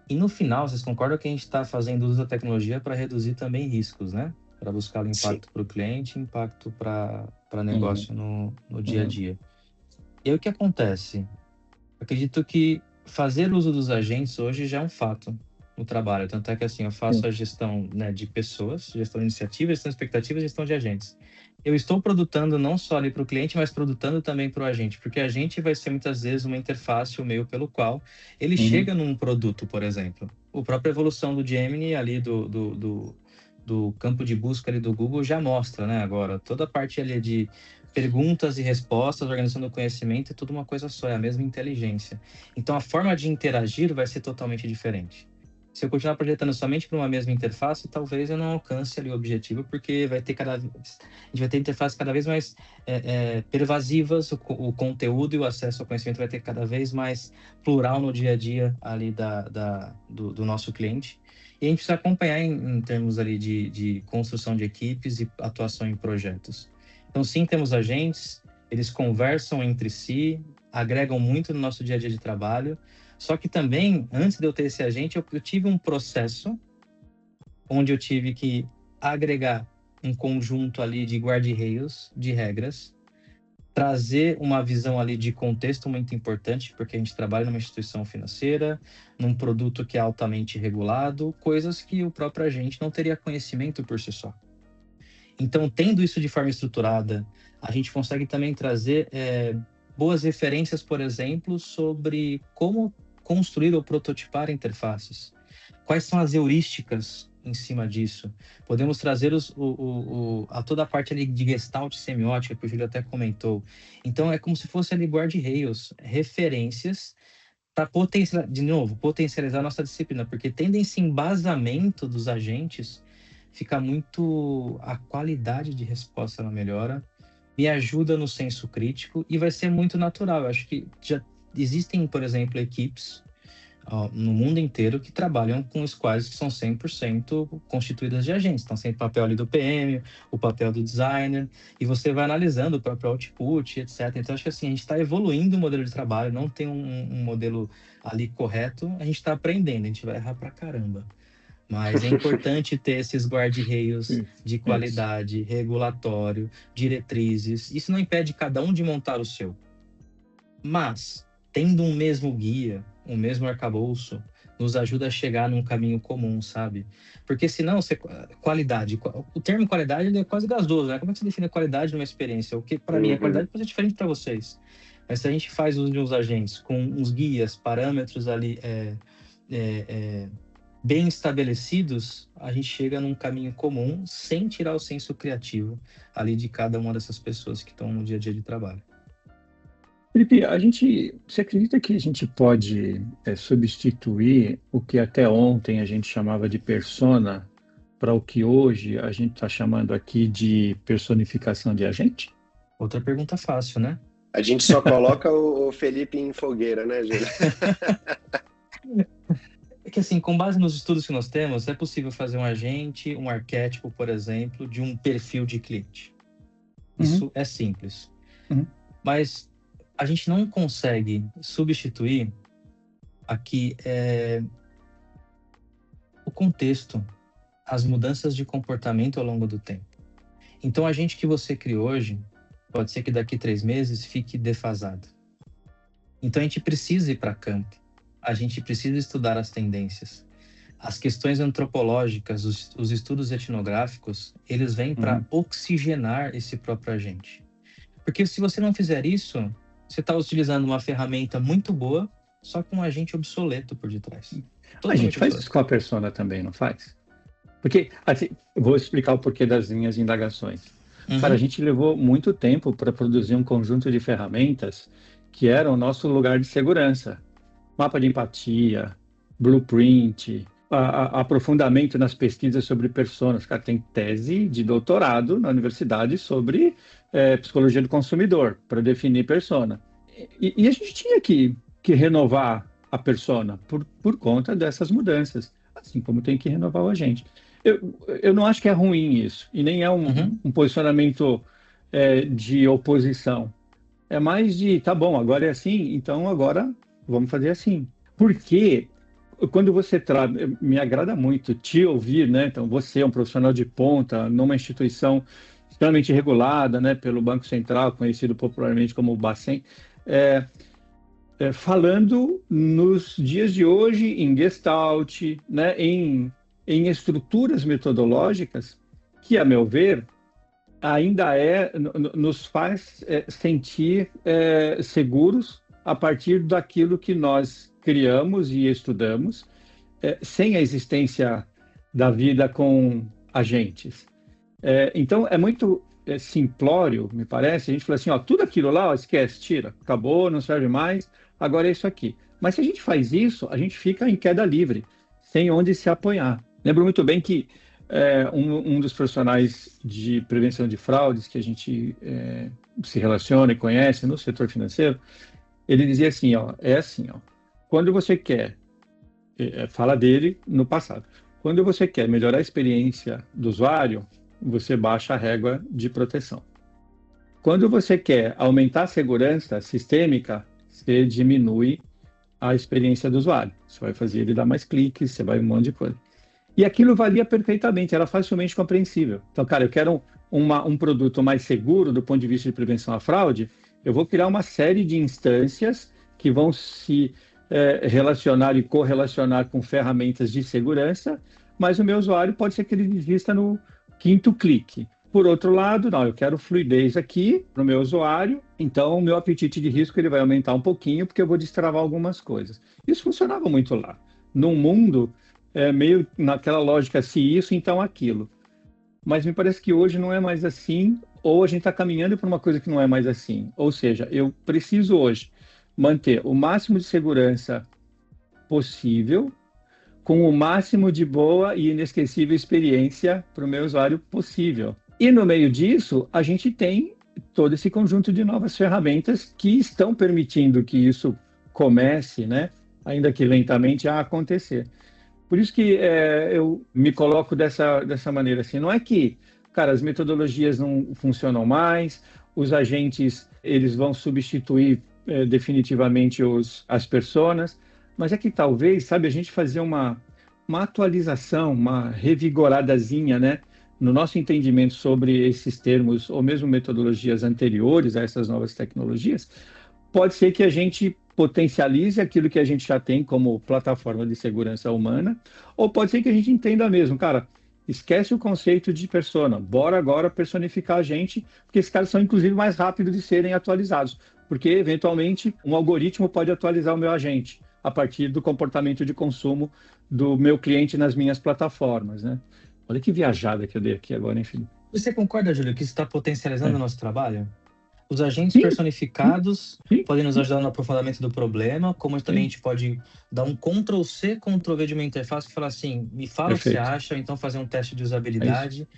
E no final, vocês concordam que a gente está fazendo uso da tecnologia para reduzir também riscos, né? Para buscar o impacto para o cliente, impacto para negócio no dia a dia. E aí o que acontece? Acredito que fazer uso dos agentes hoje já é um fato no trabalho. Tanto é que assim, eu faço a gestão, né, de pessoas, gestão de iniciativas, gestão de expectativas, gestão de agentes. Eu estou produtando não só ali para o cliente, mas produtando também para o agente, porque a agente vai ser muitas vezes uma interface, o meio pelo qual ele chega num produto, por exemplo. A própria evolução do Gemini ali do campo de busca ali do Google já mostra, né? Agora, toda a parte ali de perguntas e respostas, organização do conhecimento, é tudo uma coisa só, é a mesma inteligência. Então, a forma de interagir vai ser totalmente diferente. Se eu continuar projetando somente para uma mesma interface, talvez eu não alcance ali o objetivo, porque a gente vai ter interfaces cada vez mais pervasivas, o conteúdo e o acesso ao conhecimento vai ter cada vez mais plural no dia a dia ali do nosso cliente. E a gente precisa acompanhar em termos ali de construção de equipes e atuação em projetos. Então, sim, temos agentes, eles conversam entre si, agregam muito no nosso dia a dia de trabalho. Só que também, antes de eu ter esse agente, eu tive um processo onde eu tive que agregar um conjunto ali de guarda-reios, de regras, trazer uma visão ali de contexto muito importante, porque a gente trabalha numa instituição financeira, num produto que é altamente regulado, coisas que o próprio agente não teria conhecimento por si só. Então, tendo isso de forma estruturada, a gente consegue também trazer boas referências, por exemplo, sobre como construir ou prototipar interfaces. Quais são as heurísticas em cima disso? Podemos trazer toda a parte ali de gestalt semiótica, que o Júlio até comentou. Então, é como se fosse ali guarda-reios, referências para potencializar a nossa disciplina, porque tendo esse embasamento dos agentes, fica muito... a qualidade de resposta ela melhora, me ajuda no senso crítico e vai ser muito natural. Eu acho que já existem, por exemplo, equipes no mundo inteiro que trabalham com squads que são 100% constituídas de agentes. Então, sempre o papel ali do PM, o papel do designer, e você vai analisando o próprio output, etc. Então, acho que assim, a gente está evoluindo o modelo de trabalho, não tem um modelo ali correto, a gente está aprendendo, a gente vai errar pra caramba. Mas é importante ter esses guarda-reios de qualidade, regulatório, diretrizes. Isso não impede cada um de montar o seu. Mas, tendo um mesmo guia, um mesmo arcabouço, nos ajuda a chegar num caminho comum, sabe? Porque senão, qualidade... O termo qualidade ele é quase gasoso, né? Como é que você define a qualidade numa experiência? O que para mim é qualidade pode ser diferente para vocês. Mas se a gente faz uso de uns agentes com uns guias, parâmetros ali... bem estabelecidos, a gente chega num caminho comum sem tirar o senso criativo ali de cada uma dessas pessoas que estão no dia a dia de trabalho. Felipe, você acredita que a gente pode substituir o que até ontem a gente chamava de persona para o que hoje a gente está chamando aqui de personificação de agente? Outra pergunta fácil, né? A gente só coloca o Felipe em fogueira, né, Júlio? É que assim, com base nos estudos que nós temos, é possível fazer um agente, um arquétipo, por exemplo, de um perfil de cliente. Isso é simples. Mas a gente não consegue substituir aqui o contexto, as mudanças de comportamento ao longo do tempo. Então, o agente que você cria hoje, pode ser que daqui 3 meses fique defasado. Então, a gente precisa ir para campo. A gente precisa estudar as tendências. As questões antropológicas, os estudos etnográficos, eles vêm para oxigenar esse próprio agente. Porque se você não fizer isso, você está utilizando uma ferramenta muito boa, só com um agente obsoleto por detrás. A gente faz isso com a persona também, não faz? Porque, assim, eu vou explicar o porquê das minhas indagações. Cara, a gente levou muito tempo para produzir um conjunto de ferramentas que eram o nosso lugar de segurança. Mapa de empatia, blueprint, aprofundamento nas pesquisas sobre personas. Cara, tem tese de doutorado na universidade sobre psicologia do consumidor, para definir persona. E a gente tinha que renovar a persona por conta dessas mudanças, assim como tem que renovar o agente. Eu não acho que é ruim isso, e nem é um posicionamento de oposição. É mais de, tá bom, agora é assim, então agora vamos fazer assim. Porque quando você me agrada muito te ouvir, né? Então, você é um profissional de ponta numa instituição extremamente regulada, né, pelo Banco Central, conhecido popularmente como o Bacen, falando nos dias de hoje em Gestalt, né, em estruturas metodológicas que, a meu ver, ainda nos faz sentir seguros a partir daquilo que nós criamos e estudamos, sem a existência da vida com agentes. Então, é muito simplório, me parece, a gente fala assim, ó, tudo aquilo lá, ó, esquece, tira, acabou, não serve mais, agora é isso aqui. Mas se a gente faz isso, a gente fica em queda livre, sem onde se apoiar. Lembro muito bem que um dos profissionais de prevenção de fraudes que a gente se relaciona e conhece no setor financeiro, ele dizia assim, ó, quando você quer, fala dele no passado, quando você quer melhorar a experiência do usuário, você baixa a régua de proteção. Quando você quer aumentar a segurança sistêmica, você diminui a experiência do usuário. Você vai fazer ele dar mais cliques, você vai um monte de coisa. E aquilo valia perfeitamente, era facilmente compreensível. Então, cara, eu quero um produto mais seguro do ponto de vista de prevenção à fraude, eu vou criar uma série de instâncias que vão se relacionar e correlacionar com ferramentas de segurança, mas o meu usuário pode ser que ele desista no 5º clique. Por outro lado, não, eu quero fluidez aqui para o meu usuário, então o meu apetite de risco ele vai aumentar um pouquinho, porque eu vou destravar algumas coisas. Isso funcionava muito lá. Num mundo meio naquela lógica, se isso, então aquilo. Mas me parece que hoje não é mais assim, ou a gente está caminhando para uma coisa que não é mais assim. Ou seja, eu preciso hoje manter o máximo de segurança possível, com o máximo de boa e inesquecível experiência para o meu usuário possível. E no meio disso, a gente tem todo esse conjunto de novas ferramentas que estão permitindo que isso comece, né, ainda que lentamente, a acontecer. Por isso que eu me coloco dessa maneira, assim, não é que, cara, as metodologias não funcionam mais, os agentes, eles vão substituir definitivamente as personas, mas é que talvez, sabe, a gente fazer uma atualização, uma revigoradazinha, né, no nosso entendimento sobre esses termos, ou mesmo metodologias anteriores a essas novas tecnologias, pode ser que a gente potencialize aquilo que a gente já tem como plataforma de segurança humana, ou pode ser que a gente entenda mesmo, cara, esquece o conceito de persona, bora agora personificar a gente, porque esses caras são inclusive mais rápidos de serem atualizados, porque eventualmente um algoritmo pode atualizar o meu agente a partir do comportamento de consumo do meu cliente nas minhas plataformas, né? Olha que viajada que eu dei aqui agora, enfim. Você concorda, Júlio, que isso está potencializando o nosso trabalho? Os agentes Sim, sim, personificados sim, podem nos ajudar no aprofundamento do problema, como também a sim. gente pode dar um Ctrl+C, Ctrl+V de uma interface e falar assim, me fala o que você Perfeito. acha, ou então fazer um teste de É isso. usabilidade.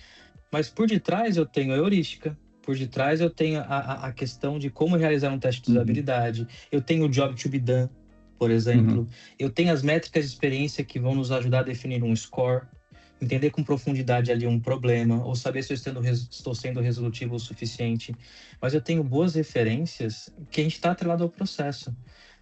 Mas por detrás eu tenho a heurística, por detrás eu tenho a questão de como realizar um teste de Uhum, usabilidade, eu tenho o job to be done, por uhum. exemplo, eu tenho as métricas de experiência que vão nos ajudar a definir um score, entender com profundidade ali um problema, ou saber se eu estou sendo resolutivo o suficiente. Mas eu tenho boas referências que a gente está atrelado ao processo.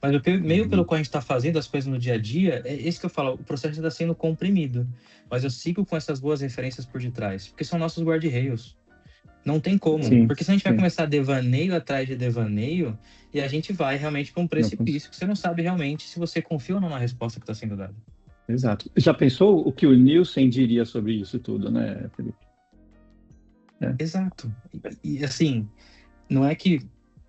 Mas o meio pelo Uhum. qual a gente está fazendo as coisas no dia a dia, é esse que eu falo, o processo está sendo comprimido. Mas eu sigo com essas boas referências por detrás, porque são nossos guarda-rails. Não tem como, Sim, porque senão a gente vai sim. começar devaneio atrás de devaneio e a gente vai realmente para um Não, cons- precipício que você não sabe realmente se você confia ou não na resposta que está sendo dada. Exato. Já pensou o que o Nielsen diria sobre isso tudo, né, Felipe? É. Exato. Assim, não é que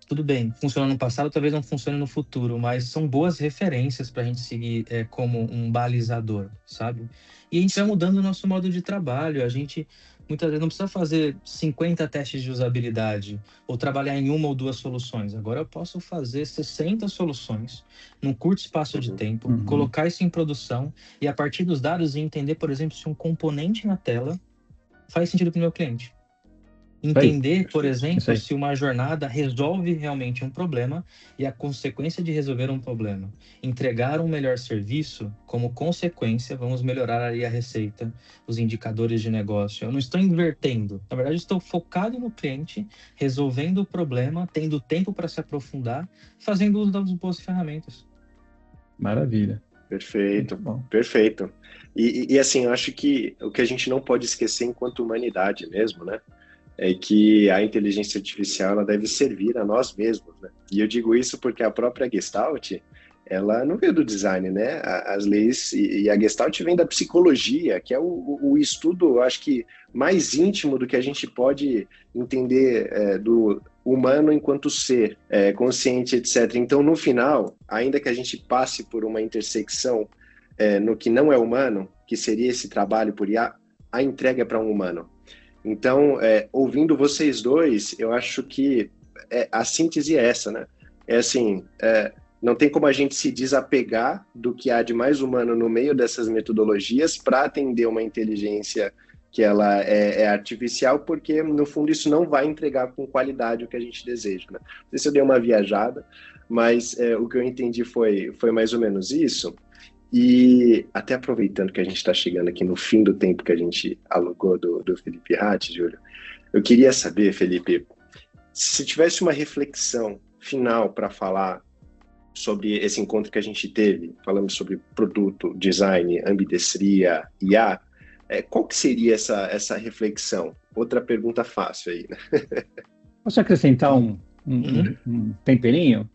tudo bem, funcionou no passado, talvez não funcione no futuro, mas são boas referências para a gente seguir como um balizador, sabe? E a gente vai mudando o nosso modo de trabalho. A gente muitas vezes não precisa fazer 50 testes de usabilidade ou trabalhar em uma ou duas soluções. Agora eu posso fazer 60 soluções num curto espaço de Uhum. tempo, Uhum. colocar isso em produção e a partir dos dados entender, por exemplo, se um componente na tela faz sentido para o meu cliente. Aí, Entender, por isso exemplo, aí. se uma jornada resolve realmente um problema e a consequência de resolver um problema. Entregar um melhor serviço, como consequência, vamos melhorar aí a receita, os indicadores de negócio. Eu não estou invertendo. Na verdade, estou focado no cliente, resolvendo o problema, tendo tempo para se aprofundar, fazendo uso das boas ferramentas. Maravilha. Muito Perfeito, bom. perfeito. E assim, eu acho que o que a gente não pode esquecer enquanto humanidade mesmo, né? É que a inteligência artificial ela deve servir a nós mesmos, né? E eu digo isso porque a própria Gestalt, ela não veio do design, né? As leis e a Gestalt vem da psicologia, que é o estudo, eu acho que mais íntimo do que a gente pode entender do humano enquanto ser, consciente, etc. Então, no final, ainda que a gente passe por uma intersecção no que não é humano, que seria esse trabalho por IA, a entrega é para um humano. Então, ouvindo vocês dois, eu acho que a síntese é essa, né? É assim, não tem como a gente se desapegar do que há de mais humano no meio dessas metodologias para atender uma inteligência que ela é artificial, porque no fundo isso não vai entregar com qualidade o que a gente deseja, né? Não sei se eu dei uma viajada, mas o que eu entendi foi mais ou menos isso. E até aproveitando que a gente está chegando aqui no fim do tempo que a gente alugou do Felipe Ratti, Júlio, eu queria saber, Felipe, se tivesse uma reflexão final para falar sobre esse encontro que a gente teve, falando sobre produto, design, ambidestria, IA, qual que seria essa reflexão? Outra pergunta fácil aí, né? Posso acrescentar Hum, uhum. um temperinho?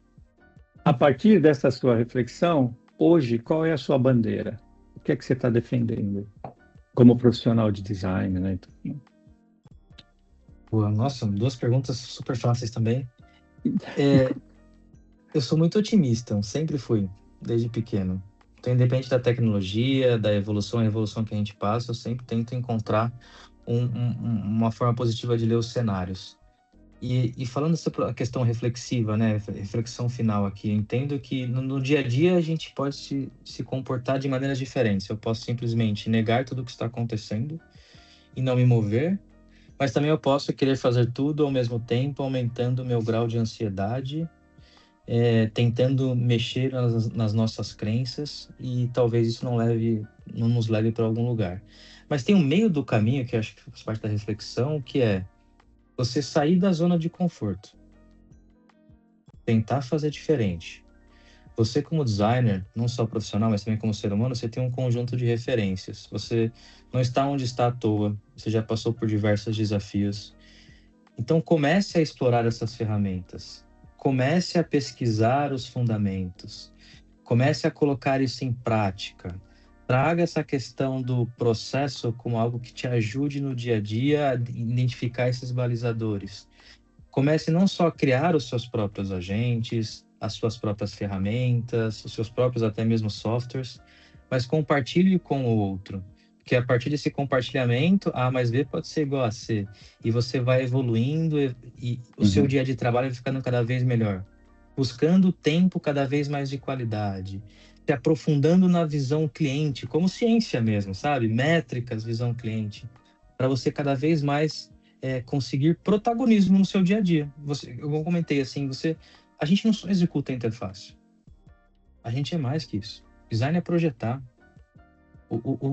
A partir dessa sua reflexão, hoje, qual é a sua bandeira? O que é que você está defendendo como profissional de design, né? Pô, nossa, duas perguntas super fáceis também. É, eu sou muito otimista, sempre fui, desde pequeno. Então, independente da tecnologia, da evolução, a evolução que a gente passa, eu sempre tento encontrar uma forma positiva de ler os cenários. E falando sobre a questão reflexiva, né, reflexão final aqui, eu entendo que no dia a dia a gente pode se comportar de maneiras diferentes. Eu posso simplesmente negar tudo o que está acontecendo e não me mover, mas também eu posso querer fazer tudo ao mesmo tempo, aumentando o meu grau de ansiedade, tentando mexer nas nossas crenças e talvez isso não nos leve para algum lugar. Mas tem um meio do caminho que eu acho que faz parte da reflexão, que é você sair da zona de conforto, tentar fazer diferente. Você como designer, não só profissional, mas também como ser humano, você tem um conjunto de referências. Você não está onde está à toa, você já passou por diversos desafios. Então comece a explorar essas ferramentas. Comece a pesquisar os fundamentos. Comece a colocar isso em prática. Traga essa questão do processo como algo que te ajude no dia a dia a identificar esses balizadores. Comece não só a criar os seus próprios agentes, as suas próprias ferramentas, os seus próprios até mesmo softwares, mas compartilhe com o outro. Porque a partir desse compartilhamento, A mais B pode ser igual a C. E você vai evoluindo e o seu dia de trabalho vai ficando cada vez melhor. Buscando tempo cada vez mais de qualidade. Se aprofundando na visão cliente, como ciência mesmo, sabe? Métricas, visão cliente. Para você cada vez mais conseguir protagonismo no seu dia a dia. Eu comentei assim, a gente não só executa a interface. A gente é mais que isso. Design é projetar.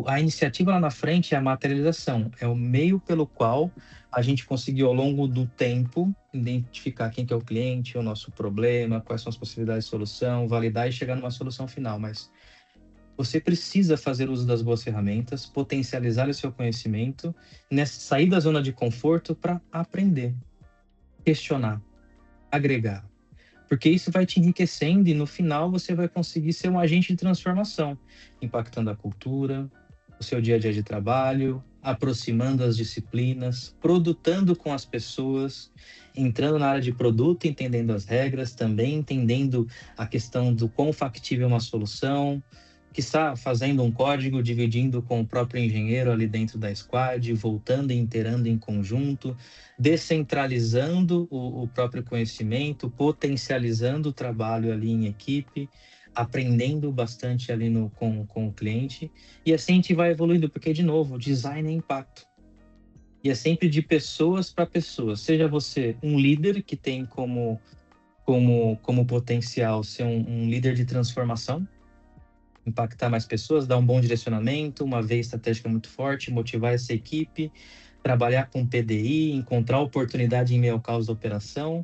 A iniciativa lá na frente é a materialização, é o meio pelo qual a gente conseguiu ao longo do tempo identificar quem que é o cliente, o nosso problema, quais são as possibilidades de solução, validar e chegar numa solução final. Mas você precisa fazer uso das boas ferramentas, potencializar o seu conhecimento, sair da zona de conforto para aprender, questionar, agregar. Porque isso vai te enriquecendo e no final você vai conseguir ser um agente de transformação, impactando a cultura, o seu dia a dia de trabalho, aproximando as disciplinas, produtando com as pessoas, entrando na área de produto, entendendo as regras, também entendendo a questão do quão factível é uma solução, quiçá fazendo um código, dividindo com o próprio engenheiro ali dentro da squad, voltando e integrando em conjunto, descentralizando o próprio conhecimento, potencializando o trabalho ali em equipe, aprendendo bastante ali com o cliente. E assim a gente vai evoluindo, porque, de novo, design é impacto. E é sempre de pessoas para pessoas. Seja você um líder que tem como potencial ser um líder de transformação, impactar mais pessoas, dar um bom direcionamento, uma veia estratégica muito forte, motivar essa equipe, trabalhar com PDI, encontrar oportunidade em meio ao caos da operação.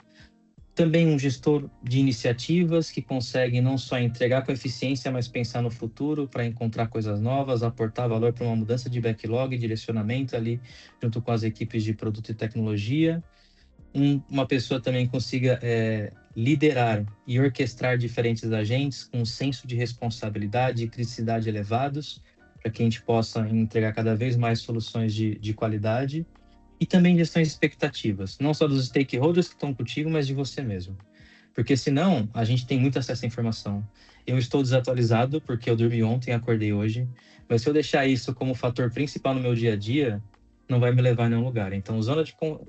Também um gestor de iniciativas que consegue não só entregar com eficiência, mas pensar no futuro para encontrar coisas novas, aportar valor para uma mudança de backlog, direcionamento ali junto com as equipes de produto e tecnologia. Uma pessoa também consiga liderar e orquestrar diferentes agentes com um senso de responsabilidade e criticidade elevados, para que a gente possa entregar cada vez mais soluções de qualidade. E também gestão de expectativas, não só dos stakeholders que estão contigo, mas de você mesmo. Porque senão, a gente tem muito acesso à informação. Eu estou desatualizado porque eu dormi ontem e acordei hoje, mas se eu deixar isso como fator principal no meu dia a dia, não vai me levar a nenhum lugar. Então,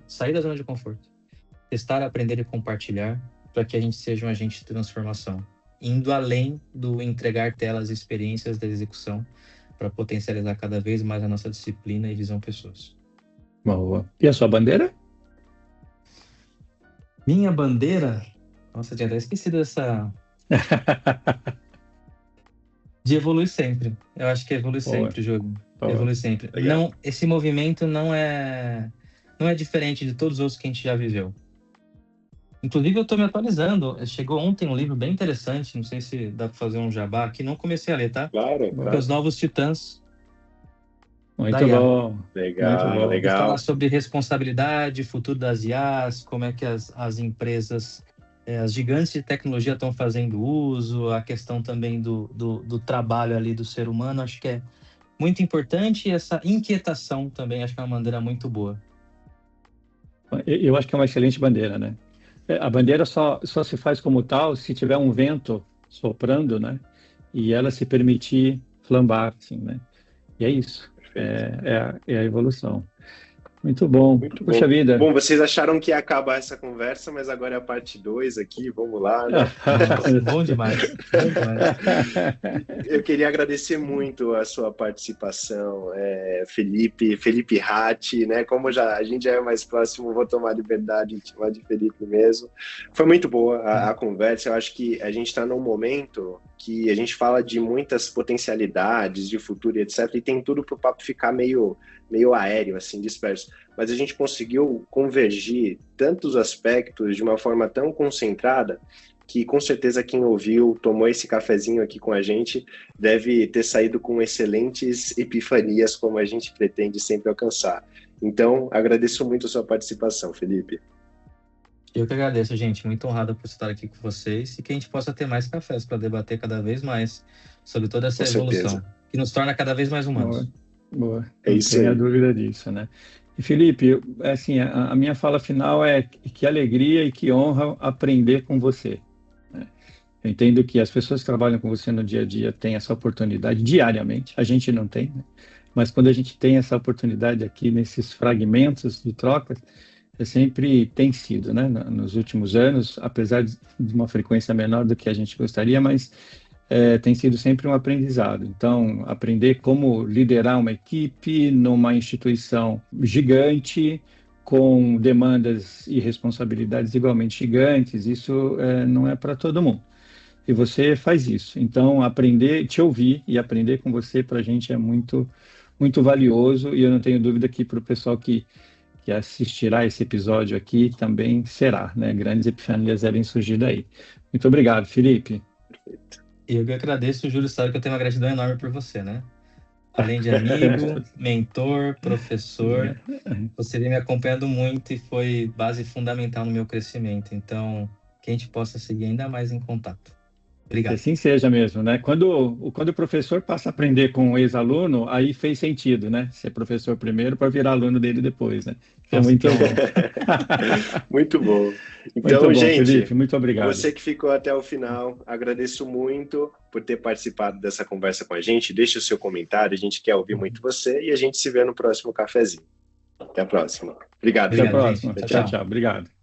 sair da zona de conforto, testar, aprender e compartilhar, para que a gente seja um agente de transformação, indo além do entregar telas e experiências da execução, para potencializar cada vez mais a nossa disciplina e visão pessoas. Boa. E a sua bandeira? Minha bandeira? Nossa, tinha até esquecido dessa... De evoluir sempre. Eu acho que é evoluir sempre, Júlio. Evoluir sempre. Não, esse movimento não é diferente de todos os outros que a gente já viveu. Inclusive, eu estou me atualizando. Chegou ontem um livro bem interessante, não sei se dá para fazer um jabá aqui, não comecei a ler, tá? Claro. Os Novos Titãs. Muito bom. Legal. Falar sobre responsabilidade, futuro das IAs, como é que as empresas, as gigantes de tecnologia estão fazendo uso, a questão também do trabalho ali do ser humano, acho que é muito importante, e essa inquietação também acho que é uma bandeira muito boa. Eu acho que é uma excelente bandeira, né? A bandeira só se faz como tal se tiver um vento soprando, né? E ela se permitir flambar, assim, né? E é isso. É a evolução. Muito bom. Puxa vida. Bom, vocês acharam que ia acabar essa conversa, mas agora é a parte 2 aqui, vamos lá, né? Bom demais. Eu queria agradecer muito a sua participação, Felipe Ratti, né? Como a gente já é mais próximo, vou tomar liberdade de chamar de Felipe mesmo. Foi muito boa a conversa, eu acho que a gente está num momento que a gente fala de muitas potencialidades, de futuro e etc, e tem tudo para o papo ficar meio aéreo, assim, disperso. Mas a gente conseguiu convergir tantos aspectos de uma forma tão concentrada que, com certeza, quem ouviu, tomou esse cafezinho aqui com a gente, deve ter saído com excelentes epifanias, como a gente pretende sempre alcançar. Então, agradeço muito a sua participação, Felipe. Eu que agradeço, gente. Muito honrado por estar aqui com vocês e que a gente possa ter mais cafés para debater cada vez mais sobre toda essa evolução, que nos torna cada vez mais humanos. Boa. Não tenha dúvida disso, né? E, Felipe, assim, a minha fala final é que alegria e que honra aprender com você, né? Eu entendo que as pessoas que trabalham com você no dia a dia têm essa oportunidade diariamente, a gente não tem, né? mas quando a gente tem essa oportunidade aqui nesses fragmentos de trocas, sempre tem sido, né? Nos últimos anos, apesar de uma frequência menor do que a gente gostaria, mas tem sido sempre um aprendizado. Então, aprender como liderar uma equipe numa instituição gigante, com demandas e responsabilidades igualmente gigantes, isso não é para todo mundo. E você faz isso. Então, aprender, te ouvir e aprender com você, para a gente é muito, muito valioso, e eu não tenho dúvida que para o pessoal que assistirá esse episódio aqui também será, né? Grandes epifanias devem surgir daí. Muito obrigado, Felipe. Eu que agradeço, o Júlio sabe que eu tenho uma gratidão enorme por você, né? Além de amigo, mentor, professor, você vem me acompanhando muito e foi base fundamental no meu crescimento. Então, que a gente possa seguir ainda mais em contato. Obrigado. Que assim seja mesmo, né? Quando o professor passa a aprender com o ex-aluno, aí fez sentido, né? Ser professor primeiro para virar aluno dele depois, né? É muito bom. Muito bom. Então, muito bom, gente, Felipe, muito obrigado. Você que ficou até o final, agradeço muito por ter participado dessa conversa com a gente. Deixe o seu comentário, a gente quer ouvir muito você e a gente se vê no próximo cafezinho. Até a próxima. Obrigado. Até a próxima. Tchau, tchau. Obrigado.